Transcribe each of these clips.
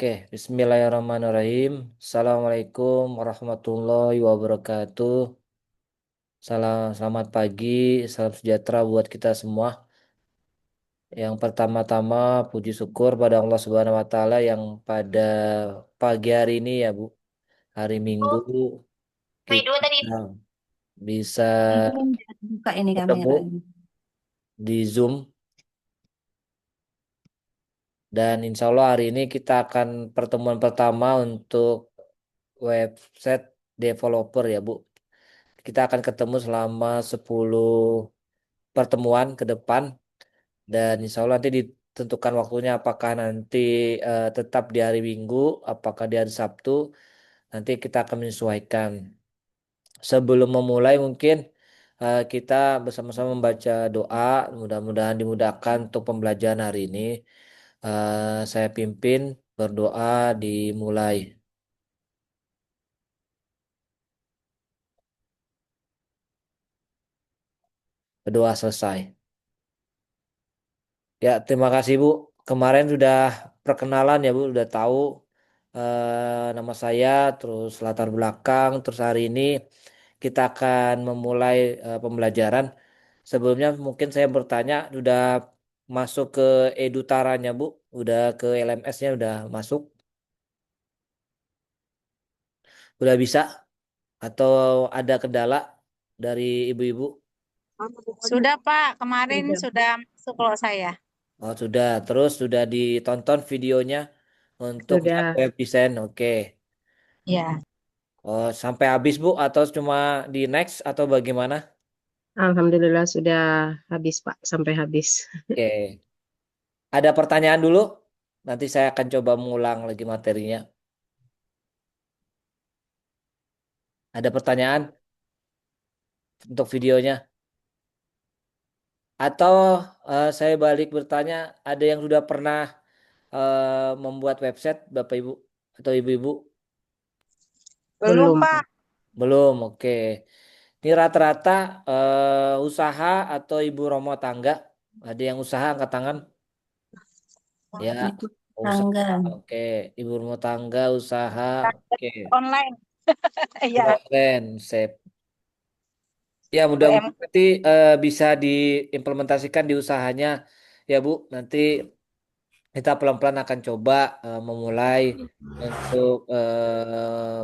Oke, Bismillahirrahmanirrahim. Assalamualaikum warahmatullahi wabarakatuh. Selamat pagi, salam sejahtera buat kita semua. Yang pertama-tama, puji syukur pada Allah Subhanahu wa Ta'ala yang pada pagi hari ini ya, Bu, hari Minggu, Ridwan tadi. kita bisa Belum buka ini ketemu kameranya. di Zoom. Dan insya Allah hari ini kita akan pertemuan pertama untuk website developer ya, Bu. Kita akan ketemu selama 10 pertemuan ke depan dan insya Allah nanti ditentukan waktunya apakah nanti tetap di hari Minggu, apakah di hari Sabtu, nanti kita akan menyesuaikan. Sebelum memulai mungkin kita bersama-sama membaca doa, mudah-mudahan dimudahkan untuk pembelajaran hari ini. Saya pimpin berdoa dimulai, berdoa selesai. Ya, terima kasih Bu. Kemarin sudah perkenalan ya Bu, sudah tahu nama saya, terus latar belakang, terus hari ini kita akan memulai pembelajaran. Sebelumnya mungkin saya bertanya, sudah masuk ke Edutaranya Bu, udah ke LMS-nya udah masuk, udah bisa atau ada kendala dari ibu-ibu? Sudah Pak, kemarin Sudah. sudah masuk kalau saya. Oh sudah, terus sudah ditonton videonya untuk yang Sudah. web design, oke. Ya. Oh, sampai habis Bu atau cuma di next atau bagaimana? Alhamdulillah sudah habis Pak, sampai habis. Oke. Ada pertanyaan dulu? Nanti saya akan coba mengulang lagi materinya. Ada pertanyaan untuk videonya? Atau saya balik bertanya, ada yang sudah pernah membuat website Bapak Ibu atau Ibu-ibu? Belum Belum Pak. Pak. Belum, oke. Ini rata-rata usaha atau ibu rumah tangga? Ada yang usaha angkat tangan? Ya, Ibu tangga. usaha. Oke, ibu rumah tangga, usaha. Oke, Online. Ya, keren, sip. Ya, UM. mudah-mudahan nanti bisa diimplementasikan di usahanya. Ya, Bu. Nanti kita pelan-pelan akan coba memulai untuk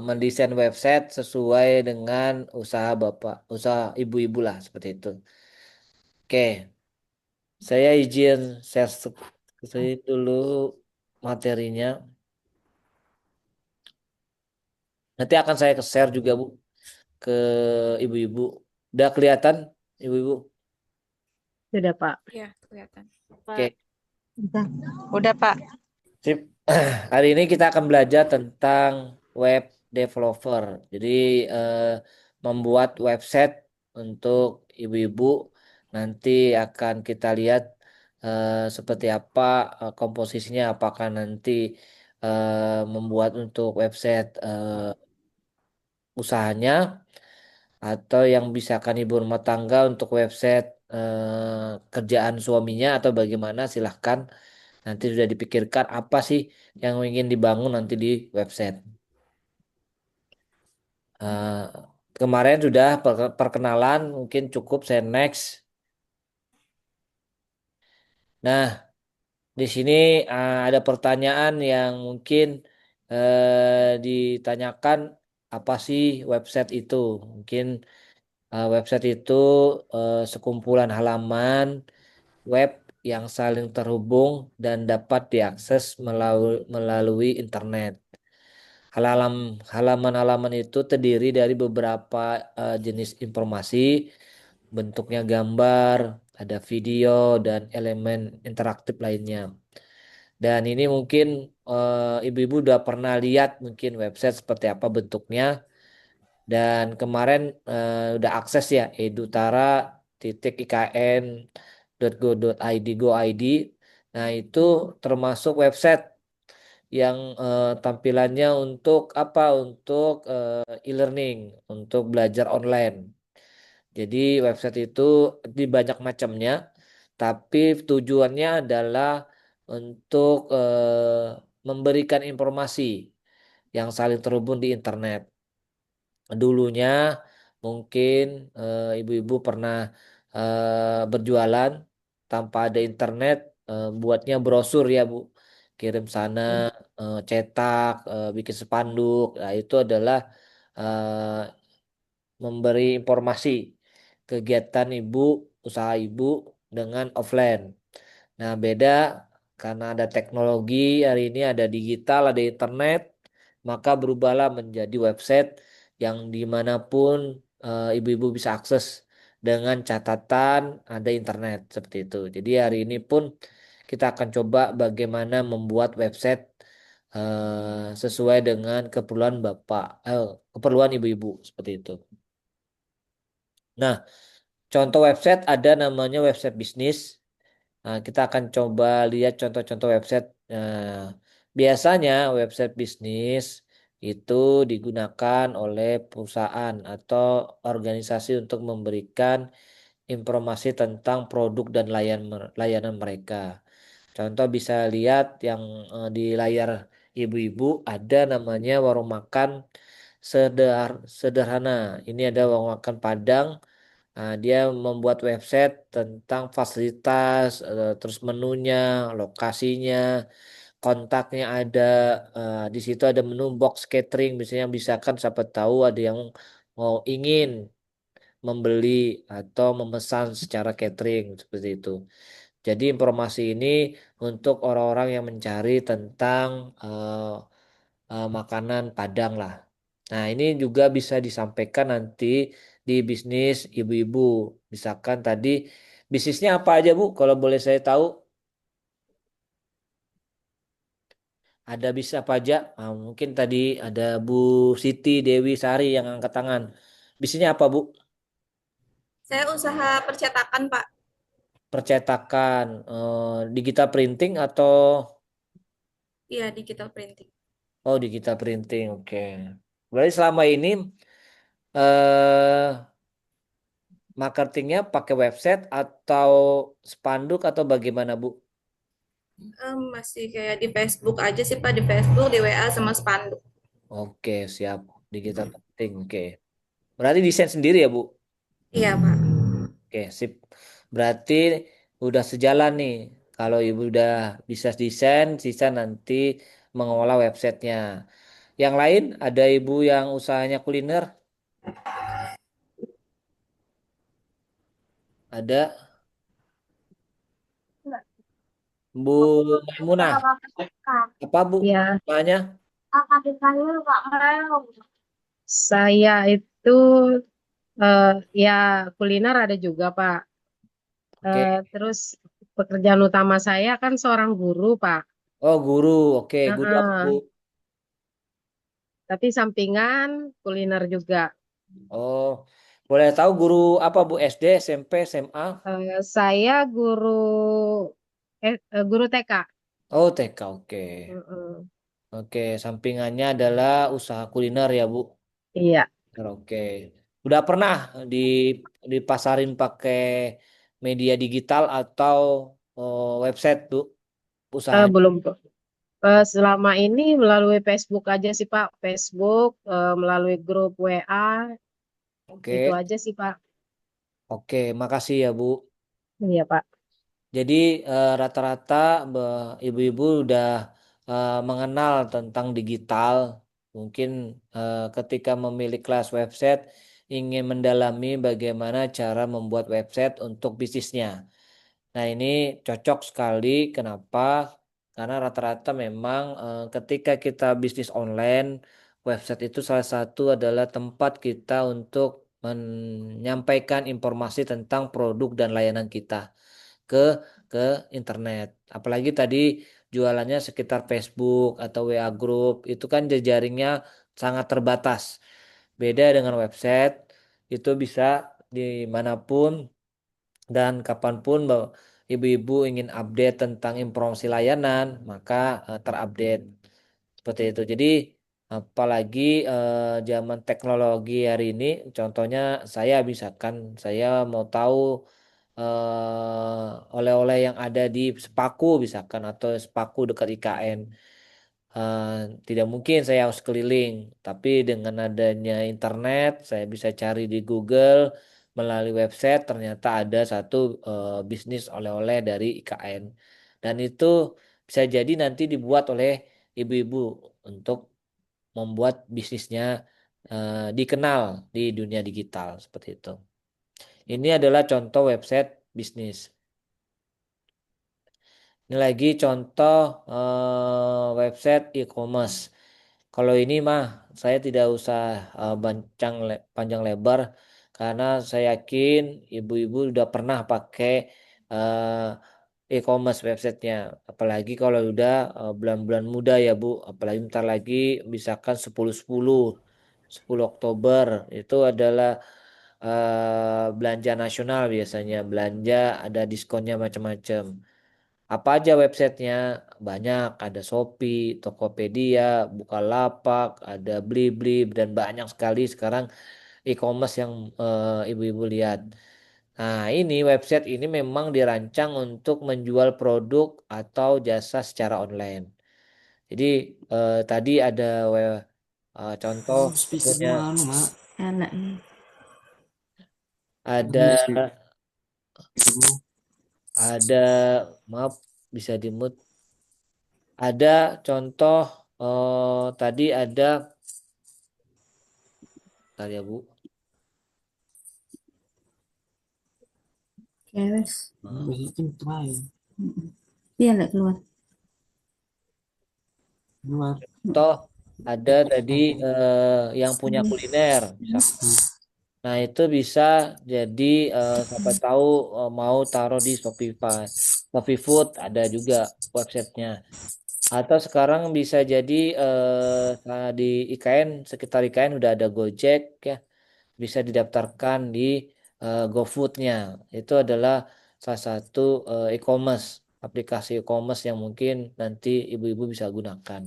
mendesain website sesuai dengan usaha Bapak, usaha ibu-ibu lah seperti itu. Oke, saya izin saya dulu materinya. Nanti akan saya share juga, Bu, ke ibu-ibu. Udah kelihatan, ibu-ibu? Sudah Pak. Ya, kelihatan. Pak. Oke, Udah. Udah Pak. sip. Hari ini kita akan belajar tentang web developer. Jadi eh, membuat website untuk ibu-ibu. Nanti akan kita lihat seperti apa komposisinya. Apakah nanti membuat untuk website usahanya atau yang misalkan ibu rumah tangga untuk website kerjaan suaminya atau bagaimana silahkan nanti sudah dipikirkan apa sih yang ingin dibangun nanti di website. Eh, Kemarin sudah perkenalan mungkin cukup saya next. Nah, di sini ada pertanyaan yang mungkin ditanyakan apa sih website itu? Mungkin website itu sekumpulan halaman web yang saling terhubung dan dapat diakses melalui internet. Halaman-halaman itu terdiri dari beberapa jenis informasi, bentuknya gambar, ada video, dan elemen interaktif lainnya. Dan ini mungkin ibu-ibu udah pernah lihat mungkin website seperti apa bentuknya. Dan kemarin udah akses ya edutara.ikn.go.id go.id. Nah, itu termasuk website yang tampilannya untuk apa? Untuk e-learning, untuk belajar online. Jadi website itu di banyak macamnya, tapi tujuannya adalah untuk memberikan informasi yang saling terhubung di internet. Dulunya mungkin ibu-ibu pernah berjualan tanpa ada internet, buatnya brosur ya Bu, kirim sana, cetak, bikin spanduk. Nah itu adalah eh, memberi informasi kegiatan ibu, usaha ibu dengan offline. Nah, beda karena ada teknologi hari ini, ada digital, ada internet, maka berubahlah menjadi website yang dimanapun ibu-ibu bisa akses dengan catatan ada internet seperti itu. Jadi hari ini pun kita akan coba bagaimana membuat website sesuai dengan keperluan keperluan ibu-ibu seperti itu. Nah, contoh website ada namanya website bisnis. Nah, kita akan coba lihat contoh-contoh website. Nah, biasanya website bisnis itu digunakan oleh perusahaan atau organisasi untuk memberikan informasi tentang produk dan layanan mereka. Contoh bisa lihat yang di layar ibu-ibu ada namanya warung makan sederhana. Ini ada warung makan Padang. Nah, dia membuat website tentang fasilitas, terus menunya, lokasinya, kontaknya ada, di situ ada menu box catering, misalnya misalkan siapa tahu ada yang mau ingin membeli atau memesan secara catering seperti itu. Jadi informasi ini untuk orang-orang yang mencari tentang makanan Padang lah. Nah, ini juga bisa disampaikan nanti di bisnis ibu-ibu. Misalkan tadi bisnisnya apa aja Bu? Kalau boleh saya tahu, ada bisnis apa aja? Ah, mungkin tadi ada Bu Siti Dewi Sari yang angkat tangan. Bisnisnya apa Bu? Saya usaha percetakan, Pak. Percetakan, digital printing atau Iya, digital printing. digital printing. Oke. Berarti selama ini eh marketingnya pakai website atau spanduk atau bagaimana Bu? Masih kayak di Facebook aja sih, Pak. Di Facebook, di WA, sama spanduk. Oke, siap. Digital printing. Oke. Berarti desain sendiri ya, Bu? Iya, Pak. Oke, sip. Berarti udah sejalan nih. Kalau Ibu udah bisa desain, sisa nanti mengolah websitenya. Yang lain, ada Ibu yang usahanya kuliner? Ada Bu Maimunah. Apa Bu? Ya, Namanya? saya itu ya kuliner ada juga, Pak. Oke. Terus pekerjaan utama saya kan seorang guru, Pak. Oh, guru. Oke, guru apa Bu? Heeh. Tapi sampingan kuliner juga. Oh, boleh tahu guru apa Bu? SD, SMP, SMA? Saya guru TK. Oh, TK. Oke. Heeh. Oke, sampingannya adalah usaha kuliner ya, Bu. Iya, Oke. Udah pernah di dipasarin pakai media digital atau website, Bu, usahanya? belum. Selama ini melalui Facebook aja sih, Pak. Facebook, melalui grup WA, itu Oke. aja sih, Pak. Oke, makasih ya, Bu. Iya, Pak. Jadi rata-rata ibu-ibu udah mengenal tentang digital. Mungkin ketika memilih kelas website ingin mendalami bagaimana cara membuat website untuk bisnisnya. Nah, ini cocok sekali. Kenapa? Karena rata-rata memang ketika kita bisnis online, website itu salah satu adalah tempat kita untuk menyampaikan informasi tentang produk dan layanan kita ke ke internet. Apalagi tadi jualannya sekitar Facebook atau WA Group, itu kan jejaringnya sangat terbatas. Beda dengan website, itu bisa dimanapun dan kapanpun ibu-ibu ingin update tentang informasi layanan, maka terupdate seperti itu. Jadi apalagi zaman teknologi hari ini, contohnya saya misalkan saya mau tahu oleh-oleh yang ada di Sepaku misalkan atau Sepaku dekat IKN. eh, tidak mungkin saya harus keliling, tapi dengan adanya internet, saya bisa cari di Google melalui website, ternyata ada satu bisnis oleh-oleh dari IKN. Dan itu bisa jadi nanti dibuat oleh ibu-ibu untuk membuat bisnisnya dikenal di dunia digital seperti itu. Ini adalah contoh website bisnis. Ini lagi contoh website e-commerce. Kalau ini mah saya tidak usah panjang lebar karena saya yakin ibu-ibu udah pernah pakai e-commerce websitenya. Apalagi kalau udah bulan-bulan muda ya Bu. Apalagi bentar lagi misalkan 10 Oktober itu adalah belanja nasional biasanya. Belanja ada diskonnya macam-macam. Apa aja websitenya? Banyak, ada Shopee, Tokopedia, Bukalapak, ada Blibli, dan banyak sekali sekarang e-commerce yang ibu-ibu lihat. Nah, ini website ini memang dirancang untuk menjual produk atau jasa secara online. Jadi tadi ada contoh punya Speakermu mak. Anak. ada Speakermu. ada maaf bisa dimute. Ada contoh tadi ada bentar ya Bu. Keles. Basikin main. Dia nggak keluar. Luar. Toh ada tadi yang punya kuliner bisa. Nah itu bisa jadi siapa tahu mau taruh di Shopify, Shopee Food ada juga websitenya. Atau sekarang bisa jadi di IKN sekitar IKN udah ada Gojek ya, bisa didaftarkan di GoFoodnya. Itu adalah salah satu e-commerce, aplikasi e-commerce yang mungkin nanti ibu-ibu bisa gunakan.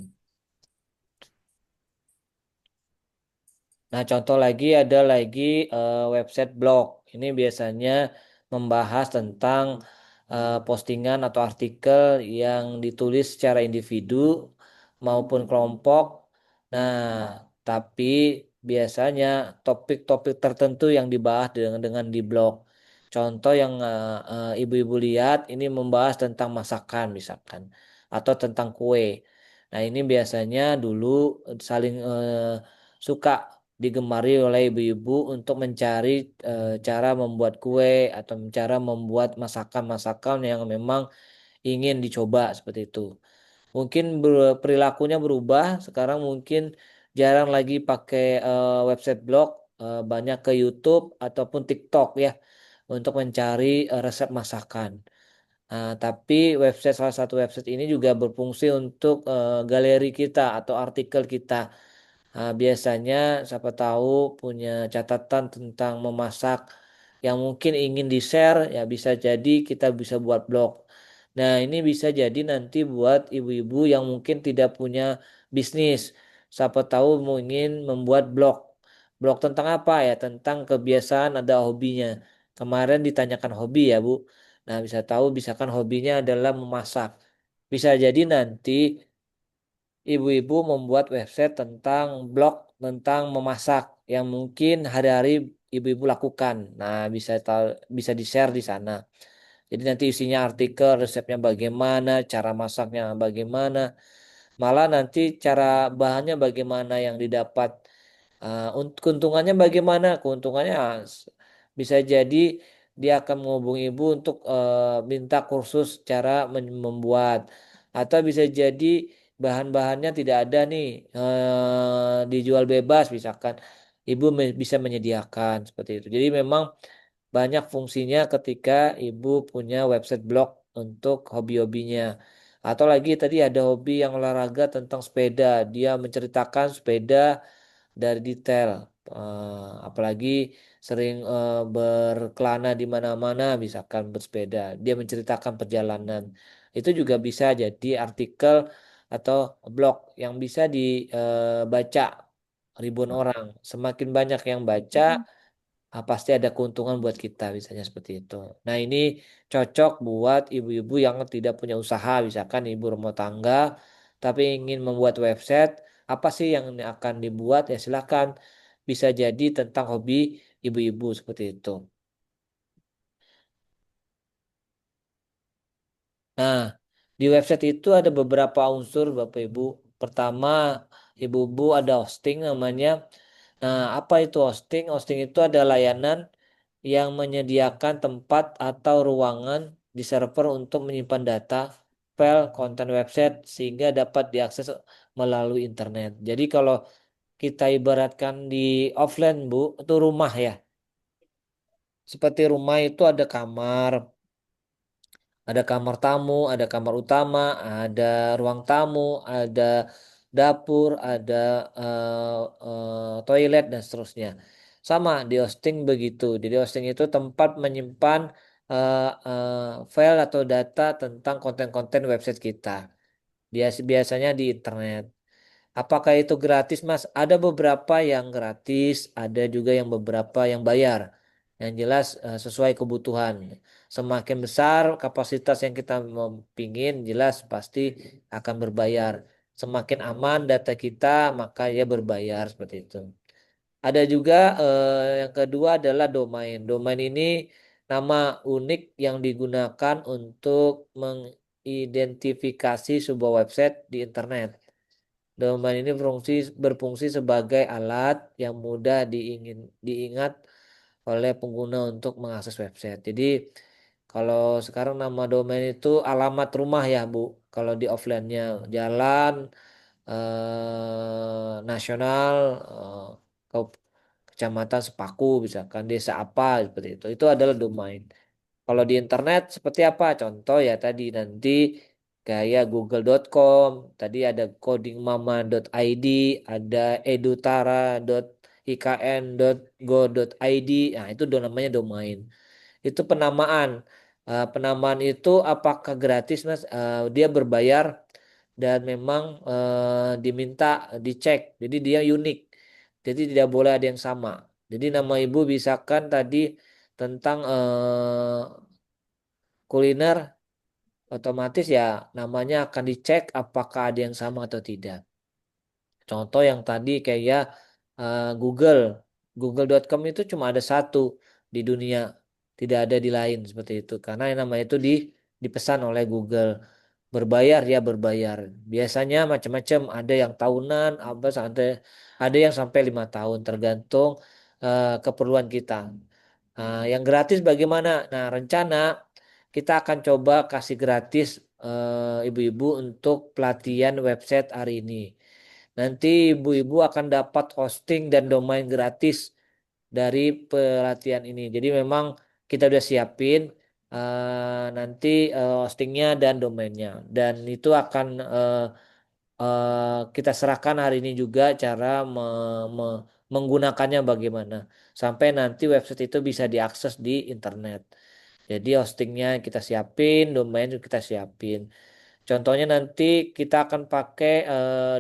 Nah, contoh lagi ada lagi website blog. Ini biasanya membahas tentang postingan atau artikel yang ditulis secara individu maupun kelompok. Nah, tapi biasanya topik-topik tertentu yang dibahas dengan di blog. Contoh yang ibu-ibu lihat ini membahas tentang masakan misalkan atau tentang kue. Nah, ini biasanya dulu saling suka digemari oleh ibu-ibu untuk mencari cara membuat kue atau cara membuat masakan-masakan yang memang ingin dicoba seperti itu. Mungkin perilakunya berubah, sekarang mungkin jarang lagi pakai website blog, banyak ke YouTube ataupun TikTok ya untuk mencari resep masakan. Nah, tapi salah satu website ini juga berfungsi untuk galeri kita atau artikel kita. Biasanya siapa tahu punya catatan tentang memasak yang mungkin ingin di-share ya bisa jadi kita bisa buat blog. Nah, ini bisa jadi nanti buat ibu-ibu yang mungkin tidak punya bisnis. Siapa tahu mau ingin membuat blog. Blog tentang apa ya? Tentang kebiasaan ada hobinya. Kemarin ditanyakan hobi ya, Bu. Nah, bisa tahu misalkan hobinya adalah memasak. Bisa jadi nanti ibu-ibu membuat website tentang blog tentang memasak yang mungkin hari-hari ibu-ibu lakukan. Nah, bisa di-share di sana. Jadi nanti isinya artikel, resepnya bagaimana, cara masaknya bagaimana, malah nanti cara bahannya bagaimana yang didapat. Keuntungannya bagaimana? Keuntungannya bisa jadi dia akan menghubungi ibu untuk minta kursus cara membuat, atau bisa jadi bahan-bahannya tidak ada nih dijual bebas misalkan ibu bisa menyediakan seperti itu. Jadi memang banyak fungsinya ketika ibu punya website blog untuk hobi-hobinya. Atau lagi tadi ada hobi yang olahraga tentang sepeda. Dia menceritakan sepeda dari detail. Apalagi sering berkelana di mana-mana, misalkan bersepeda. Dia menceritakan perjalanan. Itu juga bisa jadi artikel atau blog yang bisa dibaca ribuan orang. Semakin banyak yang baca, pasti ada keuntungan buat kita, misalnya seperti itu. Nah, ini cocok buat ibu-ibu yang tidak punya usaha, misalkan ibu rumah tangga tapi ingin membuat website, apa sih yang akan dibuat? Ya silakan. Bisa jadi tentang hobi ibu-ibu seperti itu. Nah, di website itu ada beberapa unsur Bapak Ibu. Pertama, Ibu-ibu ada hosting namanya. Nah, apa itu hosting? Hosting itu ada layanan yang menyediakan tempat atau ruangan di server untuk menyimpan data, file, konten website sehingga dapat diakses melalui internet. Jadi kalau kita ibaratkan di offline, Bu, itu rumah ya. Seperti rumah itu ada kamar tamu, ada kamar utama, ada ruang tamu, ada dapur, ada toilet dan seterusnya. Sama di hosting begitu. Jadi hosting itu tempat menyimpan file atau data tentang konten-konten website kita. Biasanya di internet. Apakah itu gratis, Mas? Ada beberapa yang gratis, ada juga yang beberapa yang bayar. Yang jelas sesuai kebutuhan. Semakin besar kapasitas yang kita mau pingin, jelas pasti akan berbayar. Semakin aman data kita, maka ya berbayar seperti itu. Ada juga yang kedua adalah domain. Domain ini nama unik yang digunakan untuk mengidentifikasi sebuah website di internet. Domain ini berfungsi sebagai alat yang mudah diingat oleh pengguna untuk mengakses website. Jadi kalau sekarang nama domain itu alamat rumah ya Bu. Kalau di offline-nya jalan nasional ke kecamatan Sepaku misalkan desa apa seperti itu. Itu adalah domain. Kalau di internet seperti apa? Contoh ya tadi nanti kayak google.com, tadi ada codingmama.id, ada edutara.ikn.go.id. Nah, itu namanya domain. Itu penamaan. Penamaan itu apakah gratis, Mas? Dia berbayar dan memang diminta dicek. Jadi dia unik. Jadi tidak boleh ada yang sama. Jadi nama ibu misalkan tadi tentang kuliner, otomatis ya namanya akan dicek apakah ada yang sama atau tidak. Contoh yang tadi kayak Google. Google.com itu cuma ada satu di dunia, tidak ada di lain seperti itu. Karena yang namanya itu dipesan oleh Google. Berbayar ya berbayar. Biasanya macam-macam, ada yang tahunan, ada yang sampai 5 tahun tergantung keperluan kita. Yang gratis bagaimana? Nah, rencana kita akan coba kasih gratis ibu-ibu untuk pelatihan website hari ini. Nanti ibu-ibu akan dapat hosting dan domain gratis dari pelatihan ini. Jadi memang kita udah siapin nanti hostingnya dan domainnya. Dan itu akan kita serahkan hari ini juga cara menggunakannya bagaimana. Sampai nanti website itu bisa diakses di internet. Jadi hostingnya kita siapin, domain kita siapin. Contohnya nanti kita akan pakai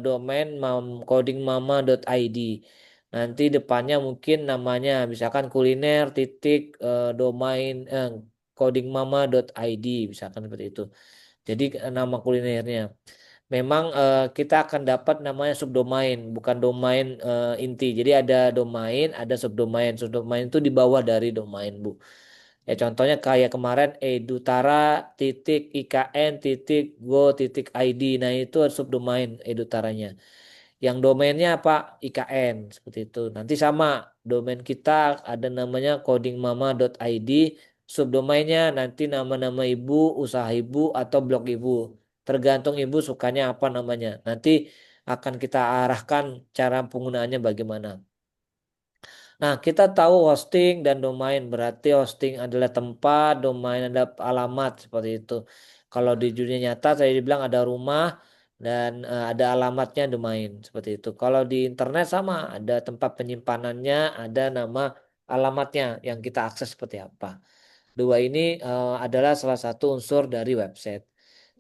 domain codingmama.id. Nanti depannya mungkin namanya misalkan kuliner titik domain codingmama.id misalkan seperti itu. Jadi nama kulinernya. Memang kita akan dapat namanya subdomain, bukan domain inti. Jadi ada domain, ada subdomain. Subdomain itu di bawah dari domain, Bu. Ya contohnya kayak kemarin edutara titik ikn titik go titik id. Nah itu subdomain edutaranya. Yang domainnya apa? IKN seperti itu. Nanti sama domain kita ada namanya codingmama.id. Subdomainnya nanti nama-nama ibu, usaha ibu atau blog ibu. Tergantung ibu sukanya apa namanya. Nanti akan kita arahkan cara penggunaannya bagaimana. Nah, kita tahu hosting dan domain, berarti hosting adalah tempat, domain adalah alamat seperti itu. Kalau di dunia nyata saya dibilang ada rumah dan ada alamatnya domain seperti itu. Kalau di internet sama, ada tempat penyimpanannya, ada nama alamatnya yang kita akses seperti apa. Dua ini adalah salah satu unsur dari website.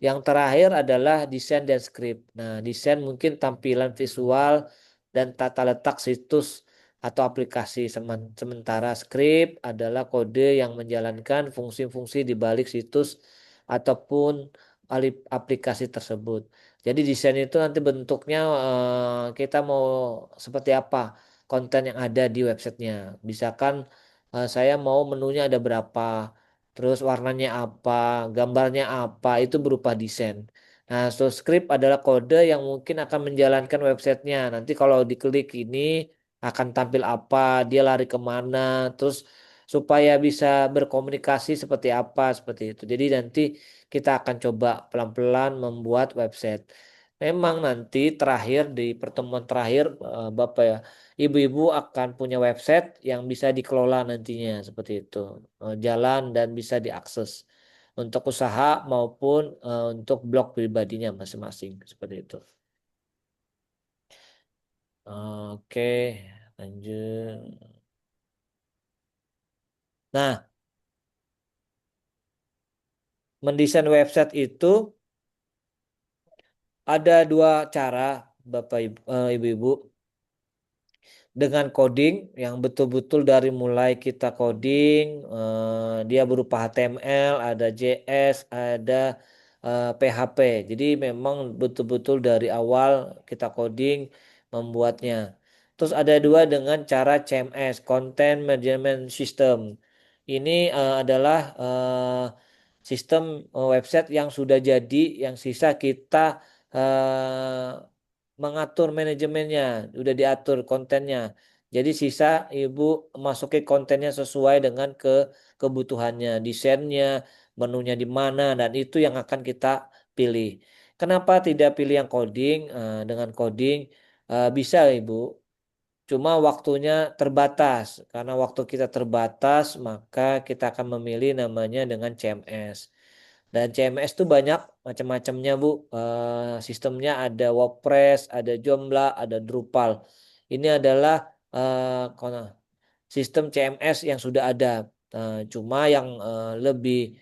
Yang terakhir adalah desain dan script. Nah, desain mungkin tampilan visual dan tata letak situs atau aplikasi. Sementara script adalah kode yang menjalankan fungsi-fungsi di balik situs ataupun aplikasi tersebut. Jadi desain itu nanti bentuknya kita mau seperti apa konten yang ada di websitenya. Misalkan saya mau menunya ada berapa, terus warnanya apa, gambarnya apa, itu berupa desain. Nah, so script adalah kode yang mungkin akan menjalankan websitenya. Nanti kalau diklik ini akan tampil apa, dia lari kemana, terus supaya bisa berkomunikasi seperti apa, seperti itu. Jadi nanti kita akan coba pelan-pelan membuat website. Memang nanti terakhir di pertemuan terakhir Bapak ya, ibu-ibu akan punya website yang bisa dikelola nantinya seperti itu. Jalan dan bisa diakses untuk usaha maupun untuk blog pribadinya masing-masing seperti itu. Oke, lanjut. Nah, mendesain website itu ada dua cara, Bapak Ibu-ibu. Dengan coding yang betul-betul dari mulai kita coding, dia berupa HTML, ada JS, ada PHP. Jadi memang betul-betul dari awal kita coding membuatnya. Terus ada dua dengan cara CMS, Content Management System. Ini adalah sistem website yang sudah jadi, yang sisa kita mengatur manajemennya, udah diatur kontennya. Jadi sisa ibu masukin kontennya sesuai dengan kebutuhannya, desainnya, menunya di mana, dan itu yang akan kita pilih. Kenapa tidak pilih yang coding? Dengan coding bisa ibu, cuma waktunya terbatas. Karena waktu kita terbatas, maka kita akan memilih namanya dengan CMS. Dan CMS itu banyak macam-macamnya, Bu. Sistemnya ada WordPress, ada Joomla, ada Drupal. Ini adalah sistem CMS yang sudah ada. Cuma yang lebih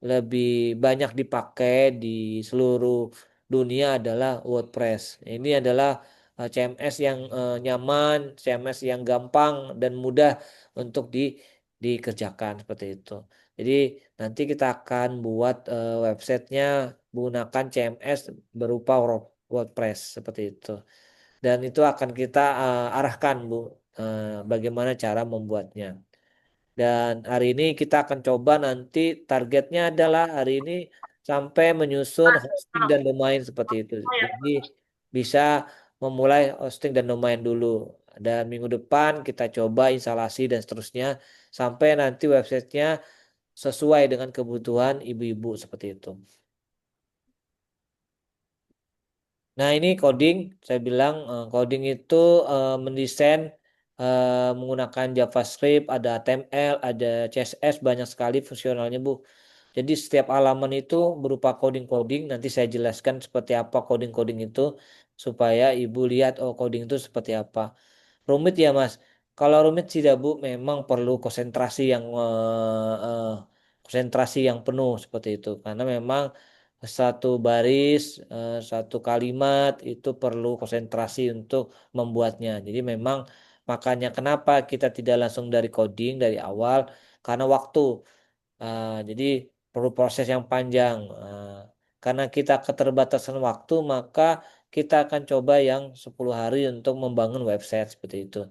lebih banyak dipakai di seluruh dunia adalah WordPress. Ini adalah CMS yang nyaman, CMS yang gampang dan mudah untuk dikerjakan seperti itu. Jadi nanti kita akan buat websitenya menggunakan CMS berupa WordPress seperti itu. Dan itu akan kita arahkan, Bu, bagaimana cara membuatnya. Dan hari ini kita akan coba, nanti targetnya adalah hari ini sampai menyusun hosting dan domain seperti itu. Jadi bisa memulai hosting dan domain dulu. Dan minggu depan kita coba instalasi dan seterusnya sampai nanti websitenya sesuai dengan kebutuhan ibu-ibu seperti itu. Nah, ini coding, saya bilang coding itu mendesain menggunakan JavaScript, ada HTML, ada CSS, banyak sekali fungsionalnya, Bu. Jadi setiap halaman itu berupa coding-coding, nanti saya jelaskan seperti apa coding-coding itu, supaya Ibu lihat, oh coding itu seperti apa. Rumit ya Mas. Kalau rumit tidak Bu, memang perlu konsentrasi yang penuh seperti itu. Karena memang satu baris, satu kalimat itu perlu konsentrasi untuk membuatnya. Jadi memang makanya kenapa kita tidak langsung dari coding dari awal, karena waktu. Jadi perlu proses yang panjang. Karena kita keterbatasan waktu, maka kita akan coba yang 10 hari untuk membangun website seperti itu.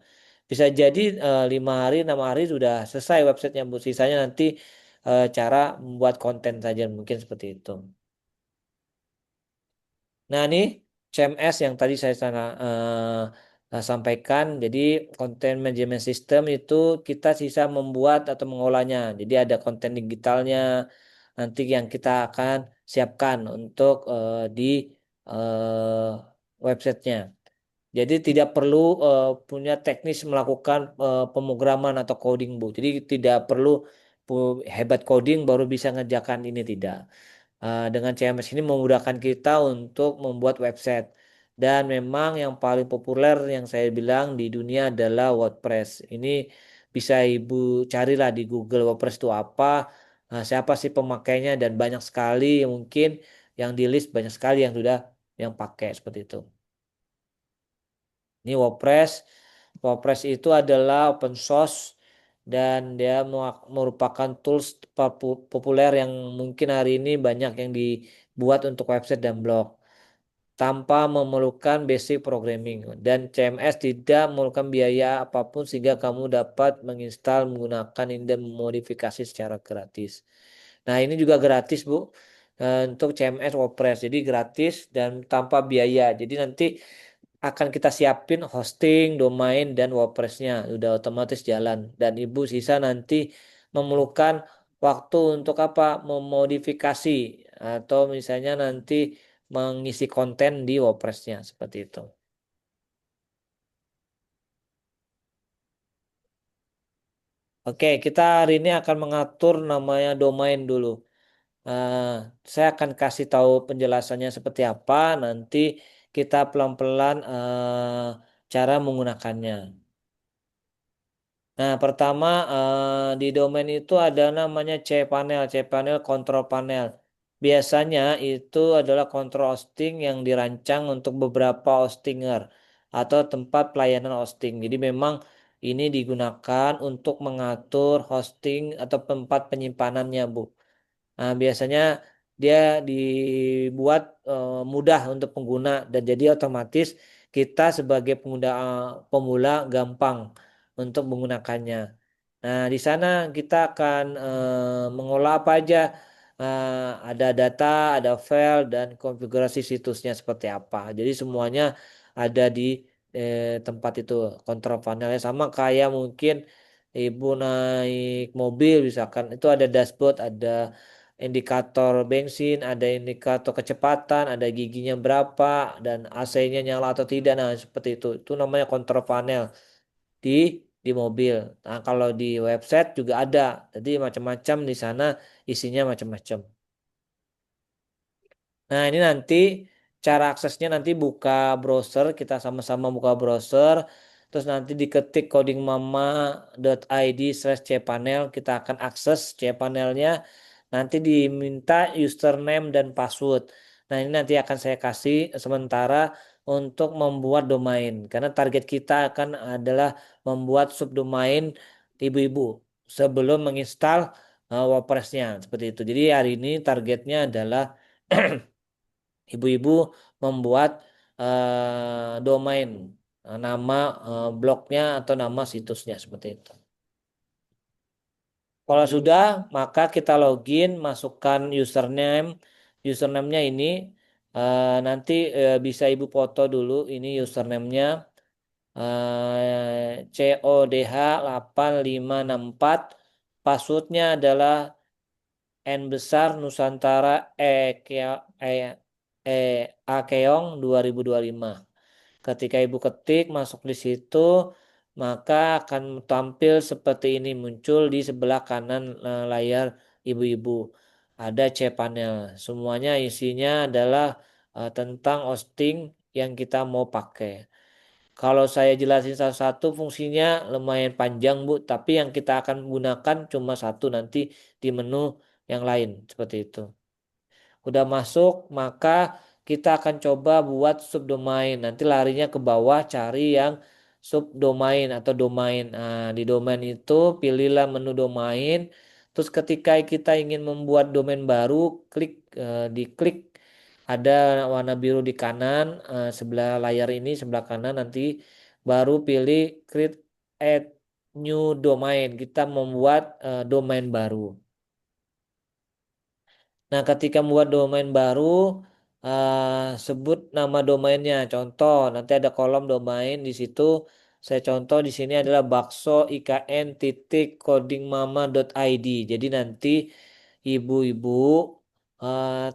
Bisa jadi 5 hari, 6 hari sudah selesai websitenya, Bu. Sisanya nanti cara membuat konten saja mungkin seperti itu. Nah, ini CMS yang tadi saya sampaikan. Jadi konten management system itu kita sisa membuat atau mengolahnya. Jadi ada konten digitalnya nanti yang kita akan siapkan untuk di websitenya. Jadi tidak perlu punya teknis melakukan pemrograman atau coding, Bu. Jadi tidak perlu hebat coding baru bisa ngerjakan ini, tidak. Dengan CMS ini memudahkan kita untuk membuat website. Dan memang yang paling populer yang saya bilang di dunia adalah WordPress. Ini bisa Ibu carilah di Google, WordPress itu apa, siapa sih pemakainya, dan banyak sekali mungkin yang di list, banyak sekali yang sudah yang pakai seperti itu. Ini WordPress. WordPress itu adalah open source dan dia merupakan tools populer yang mungkin hari ini banyak yang dibuat untuk website dan blog. tanpa memerlukan basic programming dan CMS tidak memerlukan biaya apapun sehingga kamu dapat menginstal, menggunakan ini dan memodifikasi secara gratis. Nah, ini juga gratis, Bu, untuk CMS WordPress. Jadi gratis dan tanpa biaya. Jadi nanti akan kita siapin hosting, domain, dan WordPress-nya. Udah otomatis jalan. Dan Ibu sisa nanti memerlukan waktu untuk apa? Memodifikasi atau misalnya nanti mengisi konten di WordPress-nya seperti itu. Oke, kita hari ini akan mengatur namanya domain dulu. Eh, saya akan kasih tahu penjelasannya seperti apa. Nanti kita pelan-pelan cara menggunakannya. Nah, pertama di domain itu ada namanya cPanel, cPanel control panel. Biasanya itu adalah control hosting yang dirancang untuk beberapa hostinger atau tempat pelayanan hosting. Jadi memang ini digunakan untuk mengatur hosting atau tempat penyimpanannya, Bu. Nah, biasanya dia dibuat mudah untuk pengguna dan jadi otomatis kita sebagai pengguna pemula gampang untuk menggunakannya. Nah, di sana kita akan mengolah apa aja. Ada data, ada file, dan konfigurasi situsnya seperti apa. Jadi semuanya ada di tempat itu. Kontrol panelnya sama kayak mungkin Ibu naik mobil misalkan. Itu ada dashboard, ada indikator bensin, ada indikator kecepatan, ada giginya berapa, dan AC-nya nyala atau tidak. Nah, seperti itu. Itu namanya kontrol panel di mobil. Nah, kalau di website juga ada. Jadi macam-macam di sana isinya macam-macam. Nah, ini nanti cara aksesnya nanti buka browser, kita sama-sama buka browser. Terus nanti diketik codingmama.id/cpanel, kita akan akses cpanelnya. Nanti diminta username dan password. Nah, ini nanti akan saya kasih sementara untuk membuat domain. Karena target kita akan adalah membuat subdomain ibu-ibu sebelum menginstal WordPress-nya. Seperti itu. Jadi hari ini targetnya adalah ibu-ibu membuat domain, nama blognya atau nama situsnya seperti itu. Kalau sudah, maka kita login, masukkan username. Username-nya ini nanti bisa ibu foto dulu. Ini username-nya CODH8564. Passwordnya adalah N besar Nusantara E E Akeong 2025. Ketika ibu ketik masuk di situ, maka akan tampil seperti ini muncul di sebelah kanan layar ibu-ibu. Ada cPanel. Semuanya isinya adalah tentang hosting yang kita mau pakai. Kalau saya jelasin satu-satu fungsinya lumayan panjang, Bu, tapi yang kita akan gunakan cuma satu nanti di menu yang lain seperti itu. Udah masuk, maka kita akan coba buat subdomain. Nanti larinya ke bawah cari yang subdomain atau domain. Nah, di domain itu pilihlah menu domain. Terus ketika kita ingin membuat domain baru, diklik ada warna biru di kanan sebelah layar ini sebelah kanan nanti baru pilih create add new domain. Kita membuat domain baru. Nah, ketika membuat domain baru, sebut nama domainnya. Contoh, nanti ada kolom domain di situ. Saya contoh di sini adalah bakso.ikn.codingmama.id. Jadi nanti ibu-ibu eh,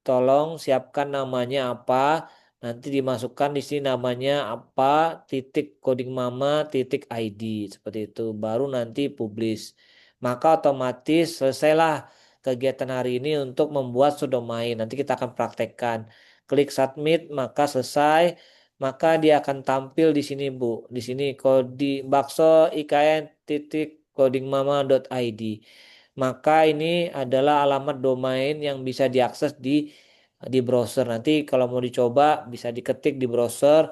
tolong siapkan namanya apa. Nanti dimasukkan di sini namanya apa, titik coding mama, titik ID. Seperti itu. Baru nanti publish. Maka otomatis selesailah kegiatan hari ini untuk membuat subdomain. Nanti kita akan praktekkan. Klik submit, maka selesai. Maka dia akan tampil di sini, Bu. Di sini kode bakso ikn titik codingmama.id. Maka ini adalah alamat domain yang bisa diakses di browser. Nanti kalau mau dicoba bisa diketik di browser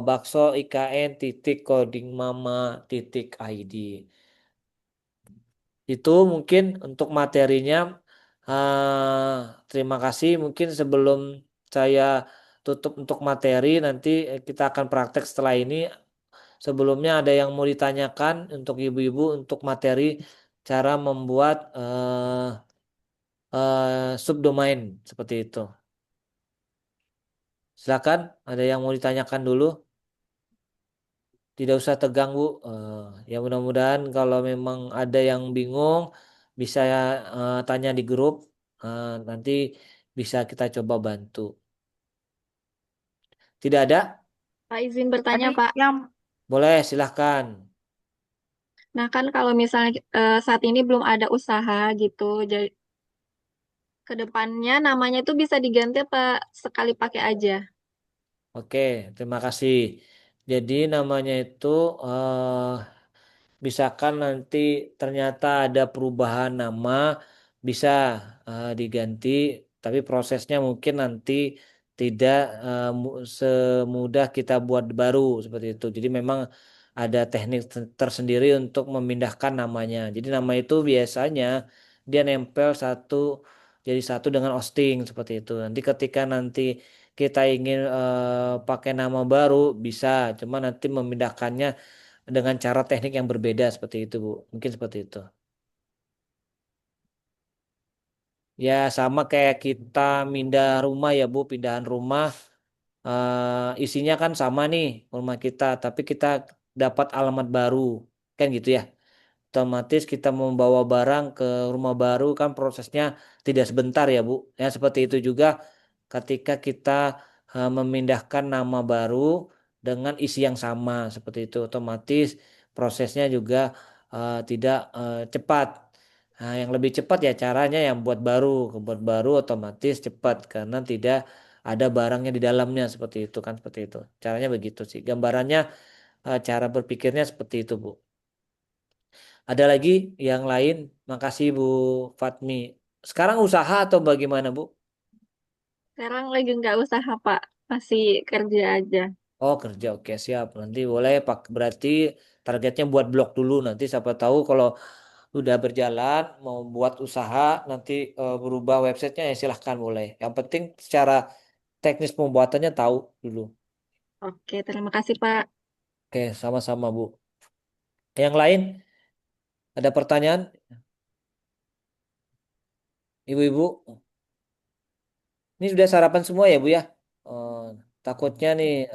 bakso ikn titik codingmama titik id. Itu mungkin untuk materinya. Terima kasih. Mungkin sebelum saya tutup untuk materi. Nanti kita akan praktek setelah ini. Sebelumnya ada yang mau ditanyakan untuk ibu-ibu untuk materi cara membuat subdomain seperti itu. Silakan, ada yang mau ditanyakan dulu? Tidak usah tegang, Bu. Ya mudah-mudahan kalau memang ada yang bingung bisa tanya di grup. Nanti bisa kita coba bantu. Tidak ada? Pak izin bertanya, Pak. Boleh, silahkan. Nah, kan kalau misalnya saat ini belum ada usaha gitu, jadi ke depannya namanya itu bisa diganti apa sekali pakai aja? Oke, terima kasih. Jadi namanya itu misalkan nanti ternyata ada perubahan nama, bisa diganti, tapi prosesnya mungkin nanti tidak semudah kita buat baru seperti itu. Jadi memang ada teknik tersendiri untuk memindahkan namanya. Jadi nama itu biasanya dia nempel satu jadi satu dengan hosting seperti itu. Nanti ketika nanti kita ingin pakai nama baru bisa, cuma nanti memindahkannya dengan cara teknik yang berbeda seperti itu, Bu. Mungkin seperti itu. Ya, sama kayak kita pindah rumah ya, Bu. Pindahan rumah isinya kan sama nih rumah kita, tapi kita dapat alamat baru. Kan gitu ya. Otomatis kita membawa barang ke rumah baru kan prosesnya tidak sebentar ya, Bu. Ya, seperti itu juga ketika kita memindahkan nama baru dengan isi yang sama seperti itu otomatis prosesnya juga tidak cepat. Nah, yang lebih cepat ya caranya yang buat baru otomatis cepat karena tidak ada barangnya di dalamnya seperti itu kan seperti itu. Caranya begitu sih. Gambarannya cara berpikirnya seperti itu, Bu. Ada lagi yang lain? Makasih Bu Fatmi. Sekarang usaha atau bagaimana, Bu? Sekarang lagi nggak usaha, Pak. Masih kerja aja. Oh kerja oke siap nanti boleh pak berarti targetnya buat blog dulu nanti siapa tahu kalau udah berjalan mau buat usaha nanti berubah websitenya ya silahkan boleh yang penting secara teknis pembuatannya tahu dulu. Oke, terima kasih, Pak. Oke sama-sama Bu. Yang lain ada pertanyaan ibu-ibu ini sudah sarapan semua ya Bu ya. Eh, takutnya nih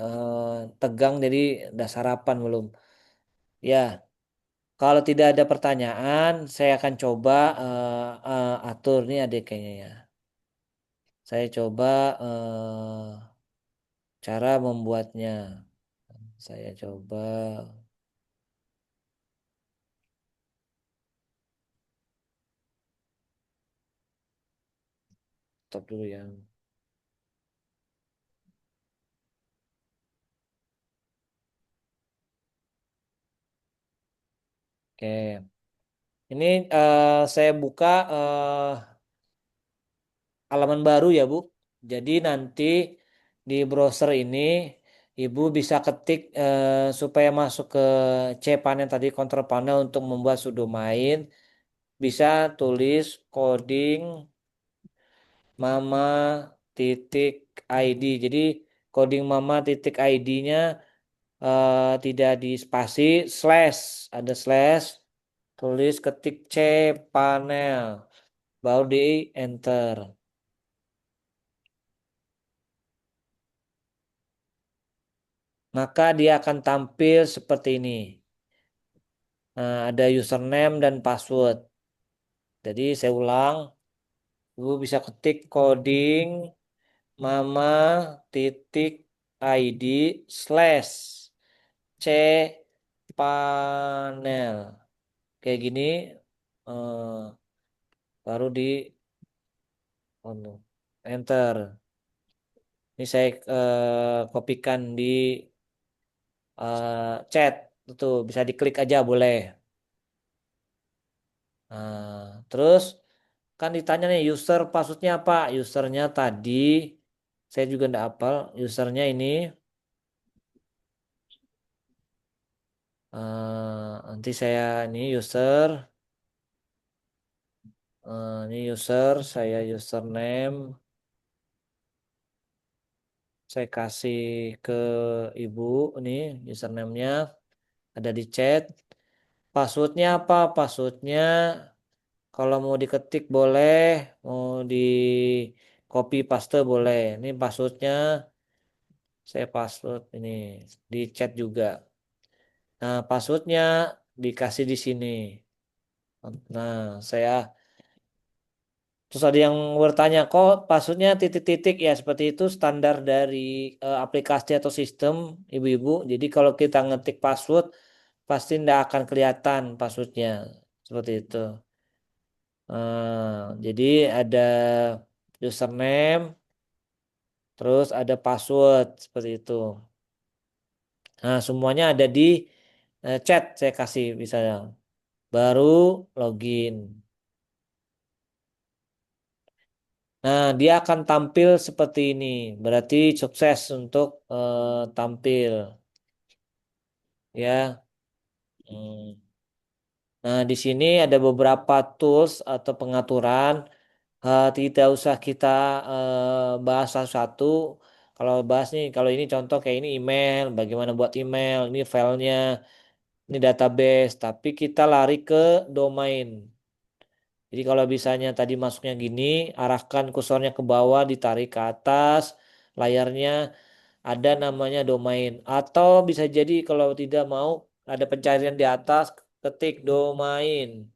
tegang jadi udah sarapan belum ya. Kalau tidak ada pertanyaan, saya akan coba atur nih adik kayaknya ya. Saya coba cara membuatnya. Saya coba stop dulu ya. Oke, ini saya buka halaman baru ya Bu. Jadi nanti di browser ini Ibu bisa ketik supaya masuk ke cPanel tadi control panel untuk membuat sudomain. Bisa tulis coding mama titik ID. Jadi coding mama titik ID-nya tidak di spasi, slash, ada slash, tulis ketik C panel, baru di enter. Maka dia akan tampil seperti ini. Nah, ada username dan password. Jadi saya ulang, Ibu bisa ketik coding mama titik ID slash C panel kayak gini eh, baru di oh, no. Enter ini saya kopikan di chat itu bisa diklik aja boleh. Terus kan ditanya nih user passwordnya apa usernya tadi saya juga nggak hafal usernya ini nanti saya ini user ini user saya username Saya kasih ke ibu nih username-nya ada di chat. Passwordnya apa? Passwordnya kalau mau diketik boleh, mau di copy paste boleh. Ini passwordnya saya password ini di chat juga. Nah, passwordnya dikasih di sini. Nah, terus ada yang bertanya, kok passwordnya titik-titik ya seperti itu standar dari aplikasi atau sistem ibu-ibu. Jadi kalau kita ngetik password pasti tidak akan kelihatan passwordnya seperti itu. Jadi ada username, terus ada password seperti itu. Nah, semuanya ada di chat saya kasih misalnya. Baru login. Nah, dia akan tampil seperti ini. Berarti sukses untuk tampil, ya. Hmm. Nah, di sini ada beberapa tools atau pengaturan. Tidak usah kita bahas satu-satu. Kalau bahas nih, kalau ini contoh kayak ini email, bagaimana buat email, ini filenya, ini database. Tapi kita lari ke domain. Jadi kalau misalnya tadi masuknya gini, arahkan kursornya ke bawah, ditarik ke atas layarnya, ada namanya domain. Atau bisa jadi kalau tidak mau ada pencarian di atas, ketik domain.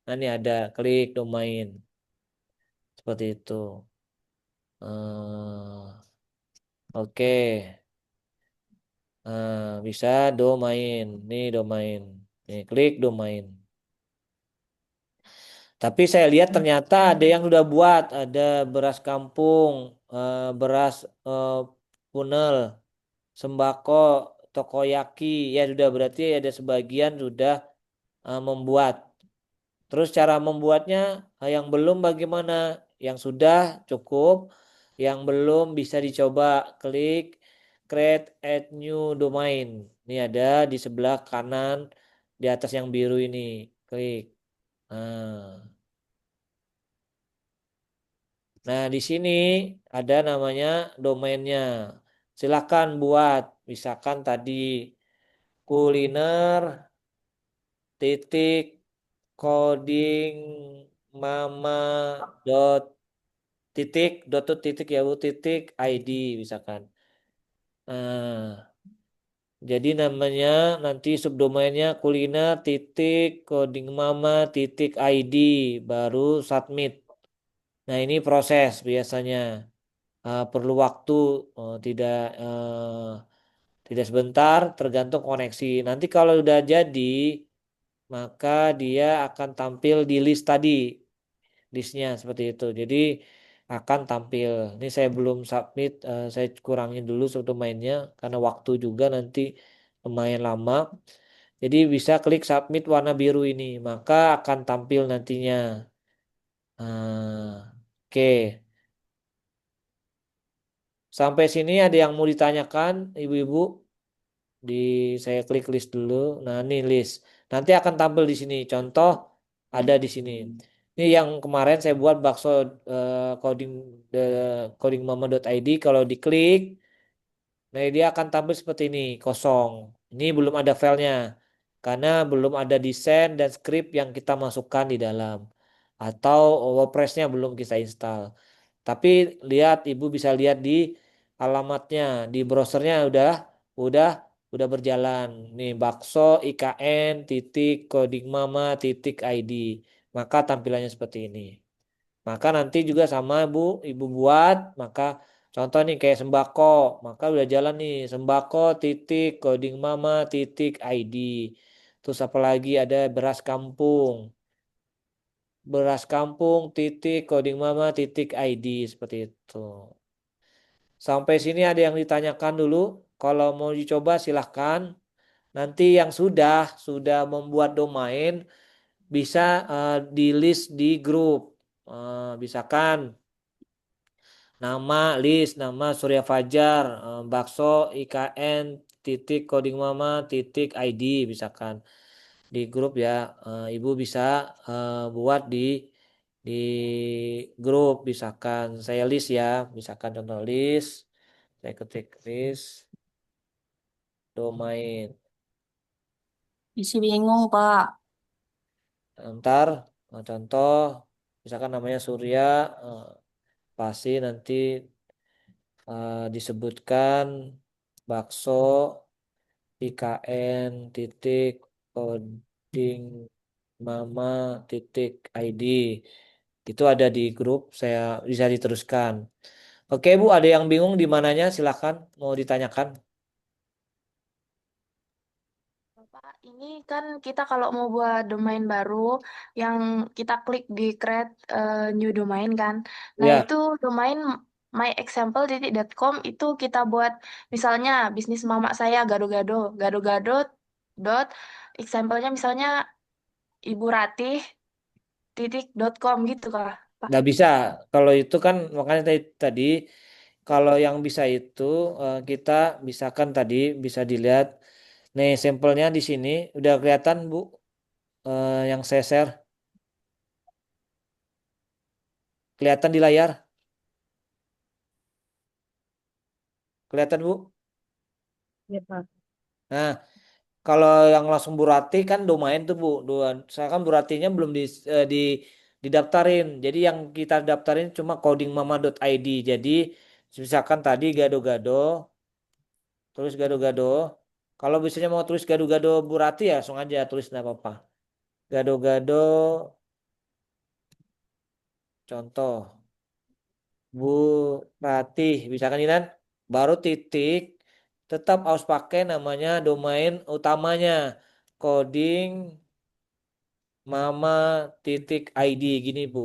Nah ini ada, klik domain. Seperti itu. Oke. Bisa domain. Ini domain. Nih, klik domain. Tapi saya lihat ternyata ada yang sudah buat, ada beras kampung, beras punel, sembako, tokoyaki, ya sudah berarti ada sebagian sudah membuat. Terus cara membuatnya yang belum bagaimana? Yang sudah cukup, yang belum bisa dicoba klik create add new domain. Ini ada di sebelah kanan di atas yang biru ini. Klik. Nah, nah, di sini ada namanya domainnya. Silakan buat, misalkan tadi kuliner titik coding mama dot titik dot to titik ya bu titik ID misalkan. Nah, jadi namanya nanti subdomainnya kuliner titik coding mama titik ID baru submit. Nah ini proses biasanya. Perlu waktu tidak sebentar tergantung koneksi. Nanti kalau udah jadi maka dia akan tampil di list tadi, listnya seperti itu. Jadi akan tampil. Ini saya belum submit, saya kurangin dulu sebelum mainnya karena waktu juga nanti lumayan lama. Jadi bisa klik submit warna biru ini, maka akan tampil nantinya. Oke. Sampai sini ada yang mau ditanyakan, ibu-ibu? Di saya klik list dulu. Nah, ini list. Nanti akan tampil di sini. Contoh ada di sini. Ini yang kemarin saya buat bakso coding codingmama.id kalau diklik, nah dia akan tampil seperti ini, kosong. Ini belum ada filenya karena belum ada desain dan script yang kita masukkan di dalam atau WordPress-nya belum kita install. Tapi lihat Ibu bisa lihat di alamatnya di browsernya udah udah berjalan. Nih bakso IKN titik coding mama titik ID. Maka tampilannya seperti ini. Maka nanti juga sama ibu buat maka contoh nih kayak sembako. Maka udah jalan nih sembako titik coding mama titik ID. Terus apalagi ada beras kampung titik coding mama titik ID seperti itu. Sampai sini ada yang ditanyakan dulu. Kalau mau dicoba silahkan. Nanti yang sudah membuat domain bisa di list di grup. Misalkan nama list nama Surya Fajar bakso IKN titik coding mama titik ID misalkan di grup ya. Ibu bisa buat di grup misalkan saya list ya misalkan contoh list Saya ketik list domain. Isi bingung, Pak. Ntar contoh misalkan namanya Surya, eh, pasti nanti disebutkan bakso IKN titik coding mama titik ID. Itu ada di grup, saya bisa diteruskan. Oke Bu, ada yang bingung di mananya? Silakan mau ditanyakan. Pak, ini kan kita kalau mau buat domain baru, yang kita klik di create new domain kan. Nah, Ya, itu domain myexample.com itu kita buat misalnya bisnis mama saya gado-gado, gado-gado dot example-nya misalnya Ibu Ratih .com gitu Kak. Pak. nggak bisa. Kalau itu kan makanya tadi kalau yang bisa itu kita misalkan tadi bisa dilihat. Nih sampelnya di sini udah kelihatan Bu, yang saya share. Kelihatan di layar? Kelihatan Bu? Ya, Pak. Nah, kalau yang langsung Burati kan domain tuh Bu. Saya kan Buratinya belum didaftarin. Jadi yang kita daftarin cuma codingmama.id. Jadi misalkan tadi gado-gado, tulis gado-gado. Kalau biasanya mau tulis gado-gado Burati ya langsung aja tulis nggak apa-apa. Gado-gado contoh Buratih misalkan ini kan baru titik tetap harus pakai namanya domain utamanya coding mama titik ID gini Bu,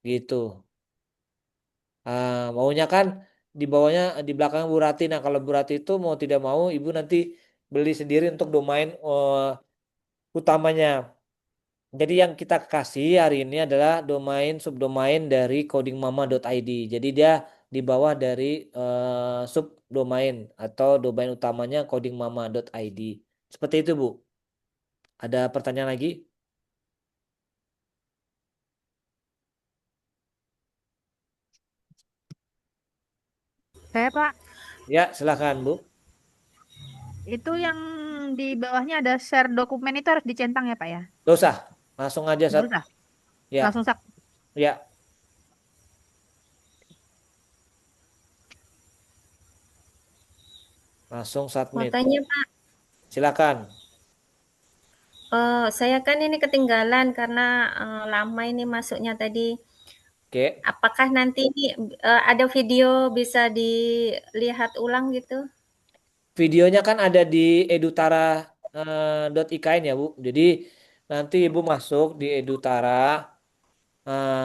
gitu. Maunya kan di bawahnya di belakang Bu Rati. Nah kalau Bu Rati itu mau tidak mau Ibu nanti beli sendiri untuk domain utamanya. Jadi yang kita kasih hari ini adalah domain subdomain dari codingmama.id. Jadi dia di bawah dari subdomain atau domain utamanya codingmama.id. Seperti itu Bu. Ada pertanyaan lagi? Saya Pak, Ya silahkan Bu. itu yang di bawahnya ada share dokumen itu harus dicentang ya Pak ya? Gak usah. Langsung aja Nggak usah, ya, langsung sak. ya, langsung Mau submit. tanya Pak, Silakan. saya kan ini ketinggalan karena lama ini masuknya tadi. Oke. Apakah nanti ini ada video bisa dilihat ulang gitu? Videonya kan ada di edutara .ikn ya Bu. Jadi nanti Ibu masuk di edutara,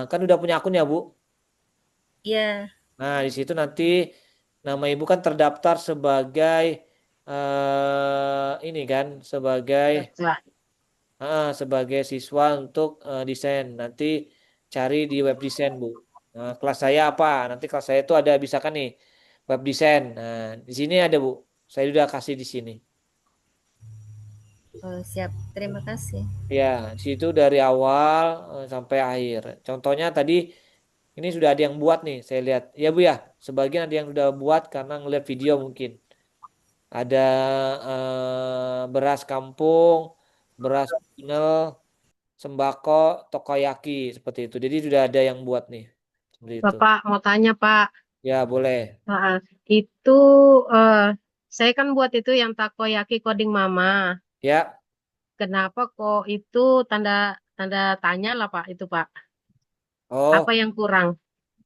kan udah punya akun ya Bu. Iya, Nah di situ nanti nama Ibu kan terdaftar sebagai ini kan sebagai Baca. sebagai siswa untuk desain. Nanti cari di web desain Bu. Nah, kelas saya apa? Nanti kelas saya itu ada bisa kan nih web desain. Nah di sini ada Bu. Saya udah kasih di sini. oh, siap. Terima kasih. Ya, di situ dari awal sampai akhir. Contohnya tadi ini sudah ada yang buat nih, saya lihat. Ya Bu ya, sebagian ada yang sudah buat karena ngeliat video mungkin. Ada beras kampung, beras kunel, sembako, tokoyaki seperti itu. Jadi sudah ada yang buat nih, seperti itu. Bapak mau tanya Pak. Ya boleh. Nah, itu eh, saya kan buat itu yang takoyaki coding mama. Ya, Kenapa kok itu tanda tanda tanya lah Pak itu Pak? Apa oh, yang kurang?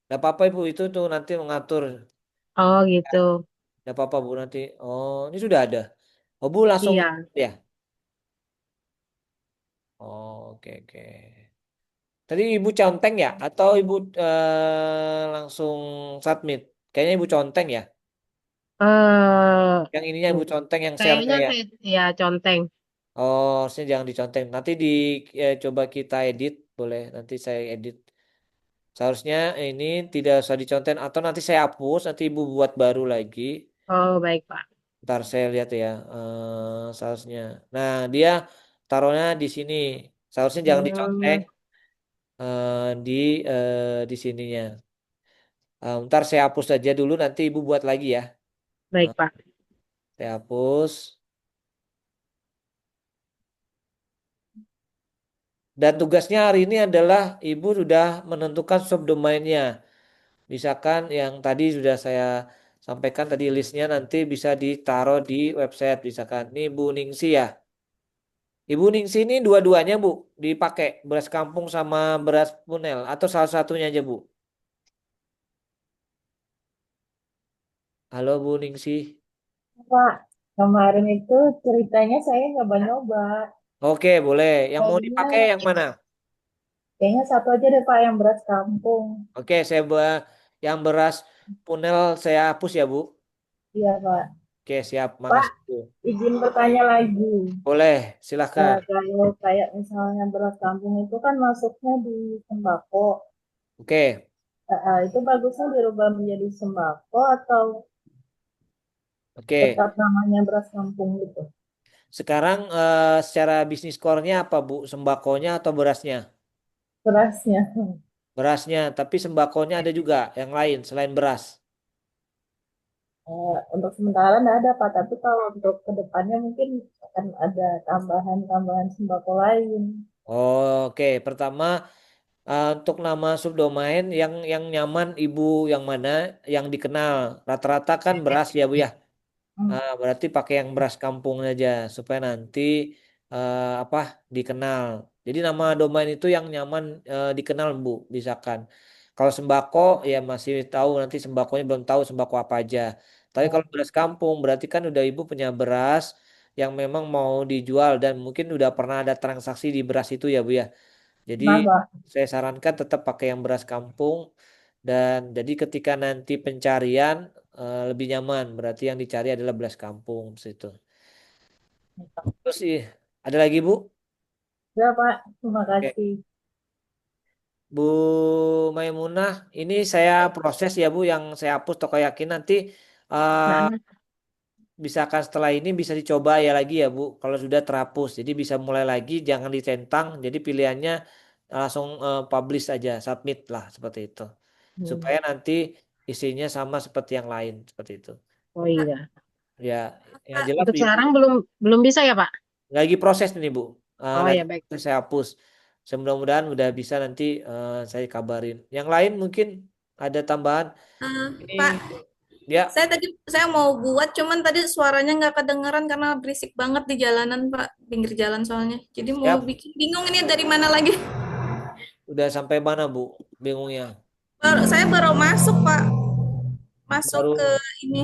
nggak apa-apa Ibu itu tuh nanti mengatur. Oh gitu. Nggak apa-apa Bu nanti. Oh, ini sudah ada. Oh Bu langsung Iya. ya. Oh, oke oke. Tadi ibu conteng ya? Atau ibu langsung submit? Kayaknya ibu conteng ya? Eh Yang ininya ibu conteng yang share-nya kayaknya ya? saya ya conteng. Oh, harusnya jangan diconteng. Nanti coba kita edit, boleh. Nanti saya edit. Seharusnya ini tidak usah diconten atau nanti saya hapus. Nanti ibu buat baru lagi. Oh baik Pak. Ntar saya lihat ya. Seharusnya. Nah, dia taruhnya di sini. Seharusnya jangan diconteng Hmm, di sininya. Ntar saya hapus saja dulu, nanti Ibu buat lagi ya. Baik, Pak. Saya hapus. Dan tugasnya hari ini adalah Ibu sudah menentukan subdomainnya. Misalkan yang tadi sudah saya sampaikan tadi listnya nanti bisa ditaruh di website. Misalkan ini Bu Ningsi ya. Ibu Ningsi ini dua-duanya Bu dipakai beras kampung sama beras punel atau salah satunya aja Bu. Halo Bu Ningsi. Pak, kemarin itu ceritanya saya nyoba nyoba. Oke, boleh. Yang mau Kayaknya, dipakai yang mana? kayaknya satu aja deh Pak yang beras kampung. Oke, yang beras punel saya hapus ya Bu. Iya Pak. Oke, siap. Pak, Makasih Bu. izin bertanya lagi. Boleh, silahkan. Kalau kayak misalnya beras kampung itu kan masuknya di sembako. Oke, Itu bagusnya dirubah menjadi sembako atau oke. tetap namanya beras kampung gitu? Sekarang secara bisnis core-nya apa Bu? Sembakonya atau berasnya? Berasnya. Berasnya, tapi sembakonya ada juga yang lain selain beras. Untuk sementara nggak ada Pak, tapi kalau untuk kedepannya mungkin akan ada tambahan-tambahan sembako lain. Oke, pertama untuk nama subdomain yang nyaman Ibu yang mana yang dikenal. Rata-rata kan beras ya Bu ya. Hmm. Berarti pakai yang beras kampung aja supaya nanti apa dikenal. Jadi nama domain itu yang nyaman dikenal Bu, misalkan. Kalau sembako ya masih tahu nanti sembakonya belum tahu sembako apa aja. Tapi kalau beras kampung berarti kan udah Ibu punya beras yang memang mau dijual dan mungkin udah pernah ada transaksi di beras itu ya Bu ya. Jadi Kenapa? saya sarankan tetap pakai yang beras kampung dan jadi ketika nanti pencarian lebih nyaman. Berarti yang dicari adalah beras kampung situ. Terus sih ada lagi Bu? Ya Pak, terima Oke. kasih. Bu Maimunah, ini saya proses ya Bu yang saya hapus toko yakin nanti eh, Nah, misalkan setelah ini bisa dicoba ya lagi ya Bu kalau sudah terhapus. Jadi bisa mulai lagi jangan ditentang. Jadi pilihannya langsung publish aja, submit lah seperti itu. Supaya nanti isinya sama seperti yang lain seperti itu. oh iya. Ya, yang Kak, jelas Untuk Ibu sekarang belum belum bisa ya, Pak? lagi proses nih Bu. Oh Lagi ya baik. saya hapus. Mudah-mudahan udah bisa nanti saya kabarin. Yang lain mungkin ada tambahan. Ini Pak, ya saya mau buat, cuman tadi suaranya nggak kedengeran karena berisik banget di jalanan, Pak, pinggir jalan soalnya. Jadi mau siap. bikin bingung ini dari mana lagi. Udah sampai mana Bu? Bingungnya. Saya baru masuk, Pak, masuk Baru ke ini.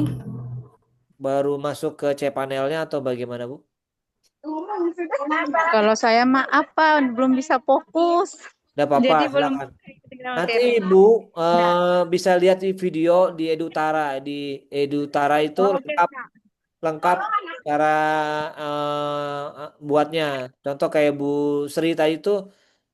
baru masuk ke cpanelnya atau bagaimana Bu? Kalau saya mah apa belum bisa fokus. Tidak apa-apa, Jadi belum silakan. kedengeran Nanti materi. Ibu Nah, bisa lihat di video di Edutara. Di Edutara itu oh, oke, lengkap Kak. lengkap cara buatnya. Contoh kayak Bu Sri tadi itu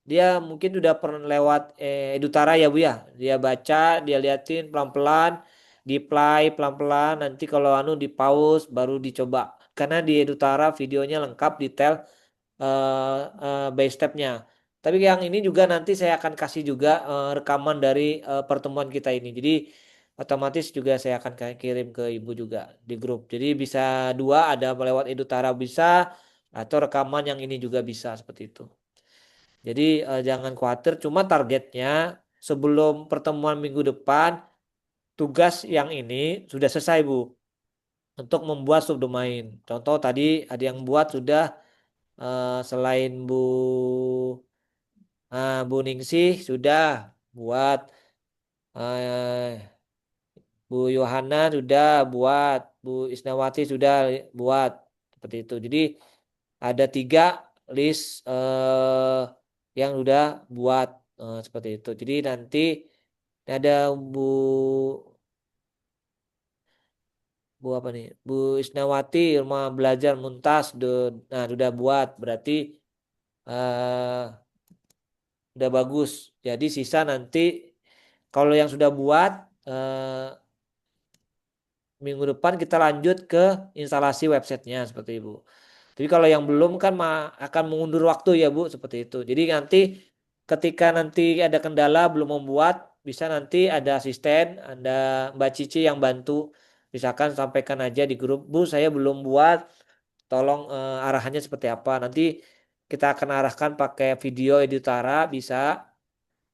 dia mungkin udah pernah lewat Edutara ya Bu ya. Dia baca, dia liatin pelan-pelan, di play pelan-pelan. Nanti kalau anu di pause baru dicoba. Karena di Edutara videonya lengkap detail by stepnya. Tapi yang ini juga nanti saya akan kasih juga rekaman dari pertemuan kita ini. Jadi otomatis juga saya akan kirim ke ibu juga di grup. Jadi bisa dua, ada melewat Edutara bisa atau rekaman yang ini juga bisa seperti itu. Jadi jangan khawatir. Cuma targetnya sebelum pertemuan minggu depan tugas yang ini sudah selesai Bu untuk membuat subdomain. Contoh tadi ada yang buat sudah selain Bu Ningsih sudah buat, eh, Bu Yohana sudah buat, Bu Isnawati sudah buat seperti itu. Jadi ada 3 list yang sudah buat seperti itu. Jadi nanti ada Bu Bu apa nih? Bu Isnawati rumah belajar Muntas nah sudah buat berarti eh, udah bagus. Jadi sisa nanti kalau yang sudah buat minggu depan kita lanjut ke instalasi websitenya seperti itu. Jadi kalau yang belum kan akan mengundur waktu ya Bu seperti itu. Jadi nanti ketika nanti ada kendala belum membuat bisa nanti ada asisten, ada Mbak Cici yang bantu. Misalkan sampaikan aja di grup, Bu, saya belum buat, tolong arahannya seperti apa. Nanti kita akan arahkan pakai video editara bisa,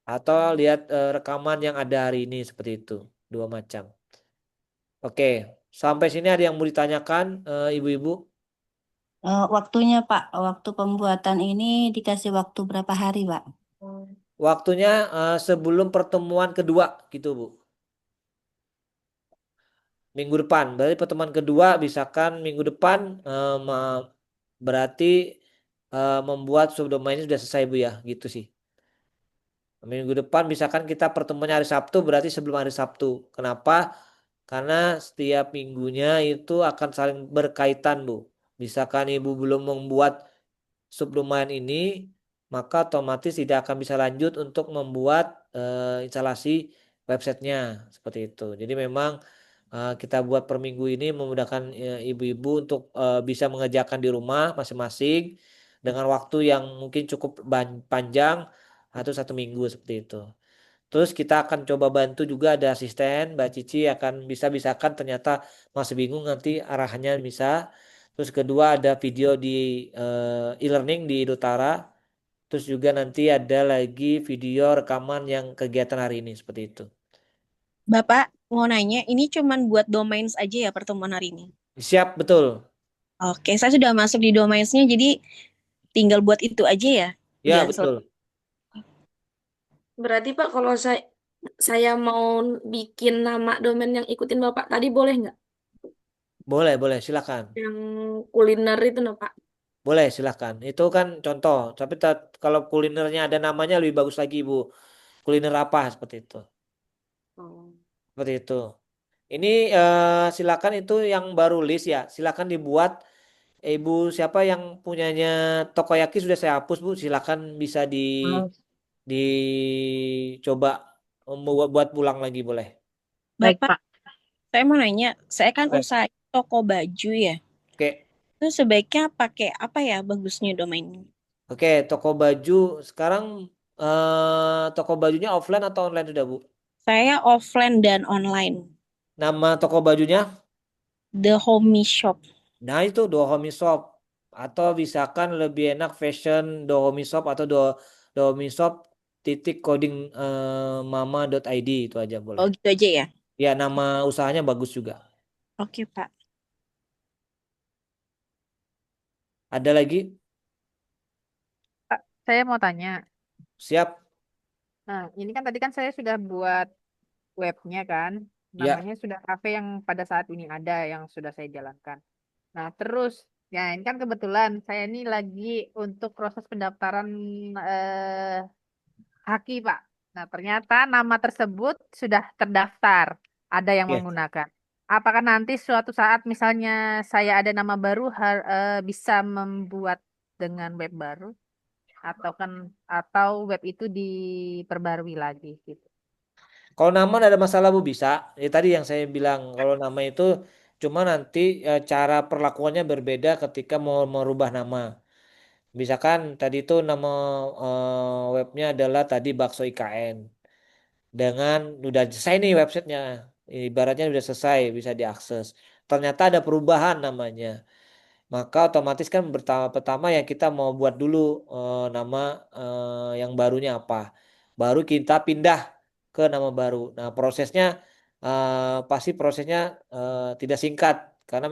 atau lihat rekaman yang ada hari ini seperti itu. Dua macam. Oke, sampai sini ada yang mau ditanyakan, ibu-ibu? Waktunya Pak, waktu pembuatan ini dikasih waktu berapa hari Pak? Waktunya sebelum pertemuan kedua gitu, Bu. Minggu depan. Berarti pertemuan kedua misalkan minggu depan berarti membuat subdomain ini sudah selesai, Bu, ya. Gitu sih. Minggu depan misalkan kita pertemuannya hari Sabtu, berarti sebelum hari Sabtu. Kenapa? Karena setiap minggunya itu akan saling berkaitan, Bu. Misalkan Ibu belum membuat subdomain ini, maka otomatis tidak akan bisa lanjut untuk membuat instalasi websitenya seperti itu. Jadi memang kita buat per minggu ini memudahkan ibu-ibu untuk bisa mengerjakan di rumah masing-masing dengan waktu yang mungkin cukup panjang atau 1 minggu seperti itu. Terus kita akan coba bantu juga, ada asisten Mbak Cici akan bisa-bisakan, ternyata masih bingung nanti arahannya bisa. Terus kedua ada video di e-learning di Dotara. Terus juga nanti ada lagi video rekaman yang kegiatan hari ini seperti itu. Bapak mau nanya, ini cuman buat domains aja ya pertemuan hari ini? Siap, betul. Oke, saya sudah masuk di domainsnya, jadi tinggal buat itu aja ya? Ya, Nggak betul. Berarti Pak, kalau saya mau bikin nama domain yang ikutin Bapak tadi boleh nggak? Boleh, boleh, silakan. Yang kuliner itu no Pak. Boleh, silakan. Itu kan contoh. Tapi kalau kulinernya ada namanya lebih bagus lagi, Bu. Kuliner apa seperti itu. Oh. Seperti itu. Ini silakan, itu yang baru list ya. Silakan dibuat. Ibu siapa yang punyanya Tokoyaki sudah saya hapus, Bu. Silakan bisa dicoba buat pulang lagi, boleh. Baik, Bapak, Pak. saya mau nanya, saya kan Oke. usaha toko baju ya. Oke. Itu sebaiknya pakai apa ya bagusnya domainnya? Oke, toko baju sekarang toko bajunya offline atau online sudah, Bu? Saya offline dan online. Nama toko bajunya? The Homey Shop. Nah, itu Dohomi Shop. Atau misalkan lebih enak fashion Dohomi Shop atau Dohomi Shop titik coding mama.id, itu aja boleh. Oh gitu aja ya? Ya, nama usahanya bagus juga. Oke Pak. Ada lagi? Pak, saya mau tanya. Siap. Nah, ini kan tadi kan saya sudah buat webnya kan. Ya. Namanya sudah kafe yang pada saat ini ada yang sudah saya jalankan. Nah, terus ya ini kan kebetulan saya ini lagi untuk proses pendaftaran eh, Haki, Pak. Nah, ternyata nama tersebut sudah terdaftar. Ada yang Oke. menggunakan. Apakah nanti suatu saat misalnya saya ada nama baru bisa membuat dengan web baru atau web itu diperbarui lagi gitu. Kalau nama tidak ada masalah, Bu, bisa. Ya tadi yang saya bilang, kalau nama itu cuma nanti cara perlakuannya berbeda ketika mau merubah nama. Misalkan tadi itu nama webnya adalah tadi Bakso IKN. Dengan udah selesai nih websitenya, ibaratnya udah selesai bisa diakses. Ternyata ada perubahan namanya. Maka otomatis kan pertama ya kita mau buat dulu nama yang barunya apa. Baru kita pindah ke nama baru. Nah, prosesnya pasti prosesnya tidak singkat karena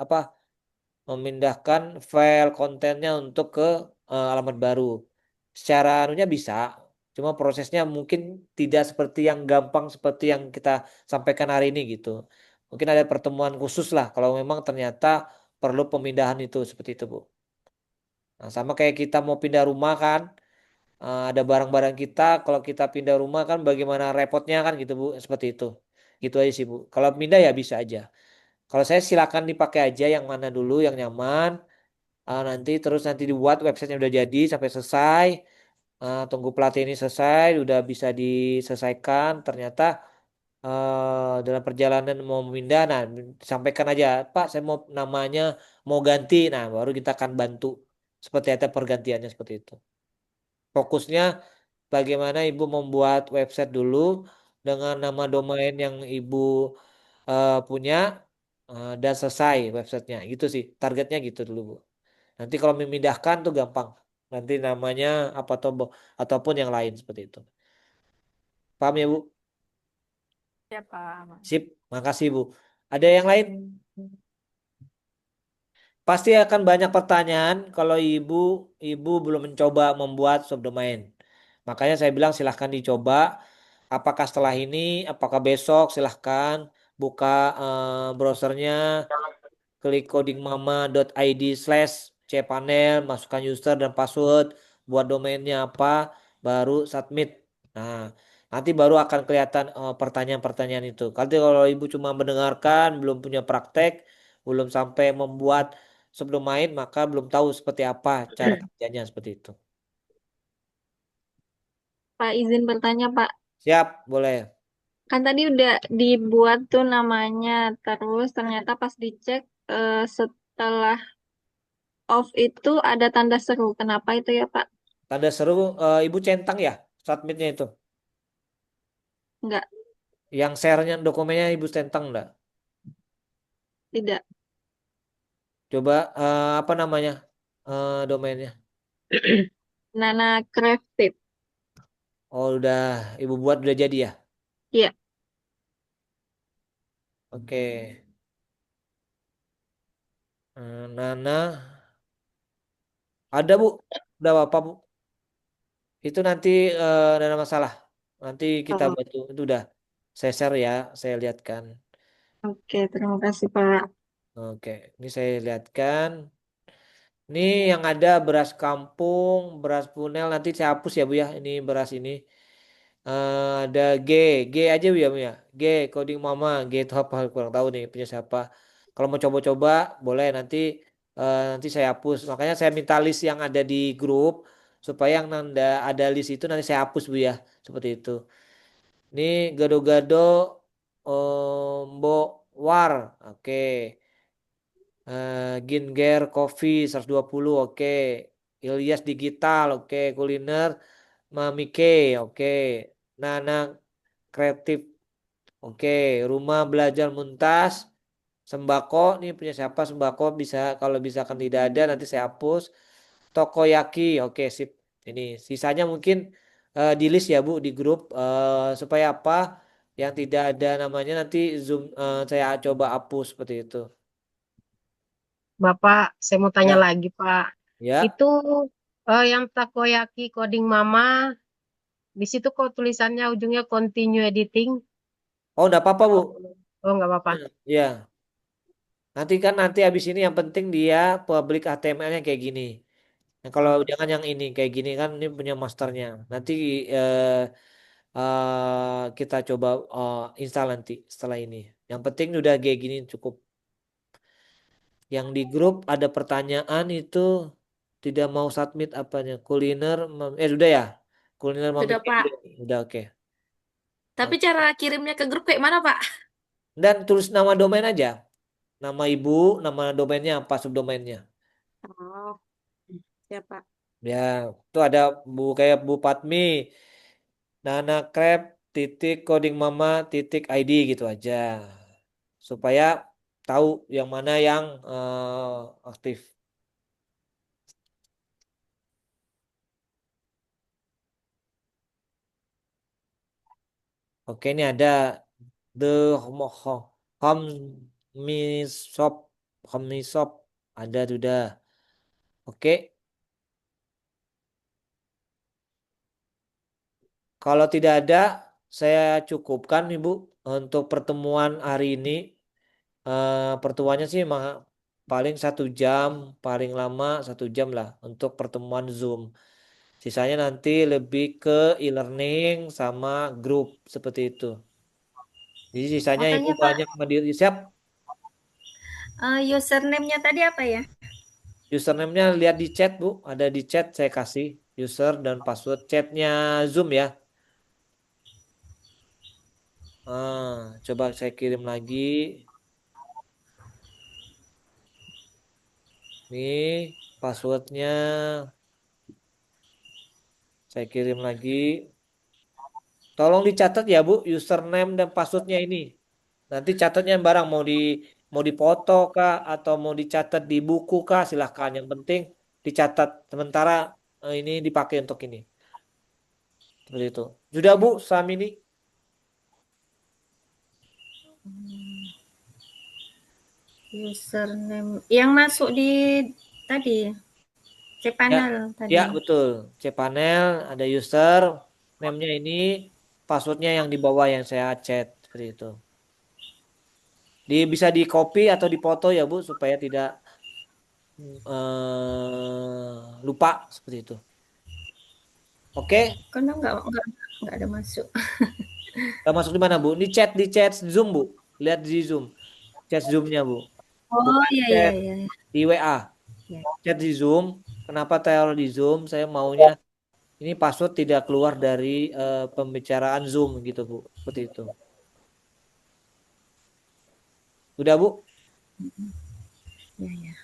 apa? Memindahkan file kontennya untuk ke alamat baru. Secara anunya bisa, cuma prosesnya mungkin tidak seperti yang gampang seperti yang kita sampaikan hari ini gitu. Mungkin ada pertemuan khusus lah kalau memang ternyata perlu pemindahan itu seperti itu, Bu. Nah, sama kayak kita mau pindah rumah kan, ada barang-barang kita, kalau kita pindah rumah kan bagaimana repotnya kan gitu, Bu, seperti itu. Gitu aja sih, Bu. Kalau pindah ya bisa aja. Kalau saya silakan dipakai aja yang mana dulu yang nyaman. Nanti dibuat websitenya udah jadi sampai selesai. Tunggu pelatih ini selesai, udah bisa diselesaikan. Ternyata dalam perjalanan mau memindah, nah sampaikan aja, Pak, saya mau namanya mau ganti. Nah, baru kita akan bantu seperti apa pergantiannya seperti itu. Fokusnya bagaimana Ibu membuat website dulu dengan nama domain yang Ibu punya dan selesai websitenya. Gitu sih, targetnya gitu dulu, Bu. Nanti kalau memindahkan tuh gampang. Nanti namanya apa ataupun yang lain seperti itu. Paham ya, Bu? Ya, Pak. Sip, makasih, Bu. Ada yang lain? Pasti akan banyak pertanyaan kalau ibu belum mencoba membuat subdomain. Makanya saya bilang silahkan dicoba. Apakah setelah ini, apakah besok silahkan buka browsernya, klik codingmama.id/cpanel, masukkan user dan password, buat domainnya apa, baru submit. Nah, nanti baru akan kelihatan pertanyaan-pertanyaan itu. Kalau ibu cuma mendengarkan, belum punya praktek, belum sampai membuat subdomain, maka belum tahu seperti apa cara kerjanya seperti itu. Pak, izin bertanya, Pak. Siap, boleh. Kan tadi udah dibuat tuh namanya, terus ternyata pas dicek setelah off itu ada tanda seru. Kenapa itu ya, Pak? Tanda seru, ibu centang ya submitnya itu. Enggak, Yang share-nya dokumennya ibu centang enggak? tidak. Coba apa namanya domainnya? Nana Crafted. Oh udah ibu buat udah jadi ya? Iya. Oke. Nana ada bu? Udah apa bu? Itu nanti ada masalah. Nanti kita Oh, bantu. Itu udah saya share ya. Saya lihatkan. oke, terima kasih, Pak. Oke. Ini saya lihatkan. Ini yang ada beras kampung, beras punel. Nanti saya hapus ya bu ya. Ini beras ini. Ada G aja Bu ya, Bu ya. G coding mama, G itu apa kurang tahu nih punya siapa. Kalau mau coba-coba boleh nanti saya hapus. Makanya saya minta list yang ada di grup supaya yang nanda ada list itu nanti saya hapus Bu ya. Seperti itu. Ini gado-gado Mbok War. Oke. Ginger Coffee 120 oke. Ilyas Digital oke. Kuliner Mami K oke. Nana Kreatif. Oke, rumah belajar Muntas, sembako nih punya siapa sembako bisa kalau misalkan tidak ada nanti saya hapus. Tokoyaki, oke sip. Ini sisanya mungkin di list ya Bu di grup supaya apa yang tidak ada namanya nanti Zoom saya coba hapus seperti itu. Bapak, saya mau tanya Ya, lagi, Pak. ya. Itu yang takoyaki coding mama, di situ kok tulisannya ujungnya continue editing. Oh, enggak apa-apa Bu. Oh, nggak apa-apa. Ya, nanti habis ini yang penting dia public HTML-nya kayak gini. Nah, kalau jangan yang ini kayak gini kan ini punya masternya. Nanti kita coba install nanti setelah ini. Yang penting udah kayak gini cukup. Yang di grup ada pertanyaan itu tidak mau submit apanya. Kuliner, sudah ya. Kuliner mami Sudah, Pak. udah oke. Tapi cara kirimnya ke grup kayak mana, Pak? Dan tulis nama domain aja. Nama ibu, nama domainnya apa subdomainnya. Oh, siapa? Ya, itu ada Bu kayak Bu Patmi, Nana Crab, titik coding mama, titik ID gitu aja. Supaya tahu yang mana yang aktif. Oke, ini ada the home shop, home shop ada sudah. Oke, kalau tidak ada, saya cukupkan Ibu untuk pertemuan hari ini. Pertemuannya sih paling 1 jam, paling lama 1 jam lah untuk pertemuan Zoom. Sisanya nanti lebih ke e-learning sama grup seperti itu. Jadi sisanya Mau ibu tanya, Pak, banyak mandiri. Siap, username-nya tadi apa ya? username-nya lihat di chat Bu. Ada di chat saya kasih user dan password chatnya Zoom ya. Coba saya kirim lagi. Nih passwordnya Saya kirim lagi. Tolong dicatat ya Bu, username dan passwordnya ini. Nanti catatnya barang mau dipoto kah atau mau dicatat di buku kah silahkan. Yang penting dicatat. Sementara ini dipakai untuk ini. Seperti itu. Sudah Bu, Sam ini. Username yang masuk di tadi Ya, cpanel ya tadi. betul. Cpanel ada user, name-nya ini, passwordnya yang di bawah yang saya chat seperti itu. Bisa di copy atau dipoto ya Bu supaya tidak lupa seperti itu. Oke, Karena nggak ada masuk. masuk di mana Bu? Di chat Zoom Bu. Lihat di Zoom, chat Zoom-nya Bu. Oh Bukan iya iya chat iya. di WA. Ya. Chat di Zoom. Kenapa taruh di Zoom? Saya maunya ini password tidak keluar dari pembicaraan Zoom gitu Bu. Seperti itu. Udah Bu? Ya, ya.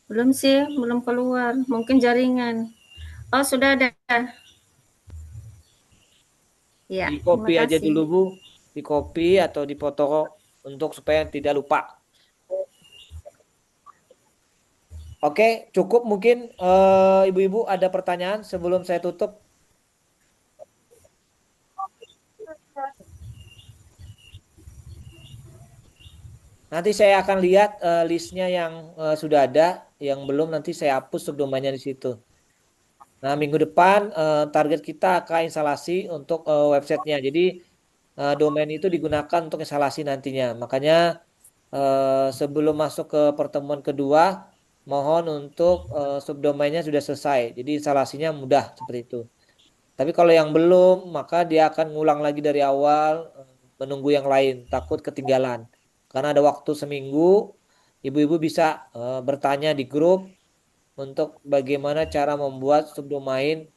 Belum sih, belum keluar. Mungkin jaringan. Oh, sudah ada. Ya, Di terima copy aja kasih. dulu Bu. Di copy atau dipoto untuk supaya tidak lupa. Oke, cukup mungkin ibu-ibu ada pertanyaan sebelum saya tutup. Nanti saya akan lihat listnya yang sudah ada, yang belum nanti saya hapus subdomainnya di situ. Nah, minggu depan target kita akan instalasi untuk websitenya. Jadi domain itu digunakan untuk instalasi nantinya. Makanya sebelum masuk ke pertemuan kedua, mohon untuk subdomainnya sudah selesai. Jadi instalasinya mudah seperti itu. Tapi kalau yang belum, maka dia akan ngulang lagi dari awal, menunggu yang lain, takut ketinggalan. Karena ada waktu seminggu, ibu-ibu bisa bertanya di grup untuk bagaimana cara membuat subdomain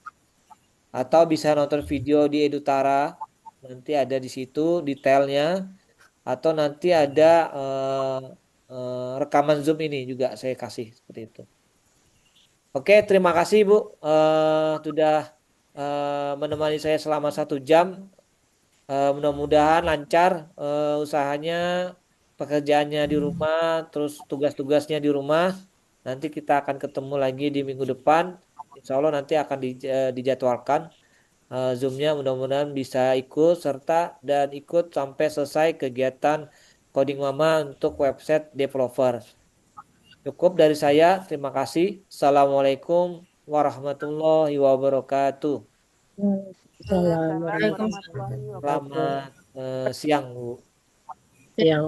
atau bisa nonton video di Edutara, nanti ada di situ detailnya, atau nanti ada rekaman Zoom ini juga saya kasih seperti itu. Oke, terima kasih Bu, sudah menemani saya selama 1 jam. Mudah-mudahan lancar usahanya, pekerjaannya di rumah, terus tugas-tugasnya di rumah. Nanti kita akan ketemu lagi di minggu depan. Insya Allah nanti akan dijadwalkan Zoom-nya. Mudah-mudahan bisa ikut serta dan ikut sampai selesai kegiatan Coding Mama untuk website developer. Cukup dari saya. Terima kasih. Assalamualaikum warahmatullahi wabarakatuh. Waalaikumsalam Waalaikumsalam warahmatullahi wabarakatuh. warahmatullahi Selamat siang, Bu. wabarakatuh. Yang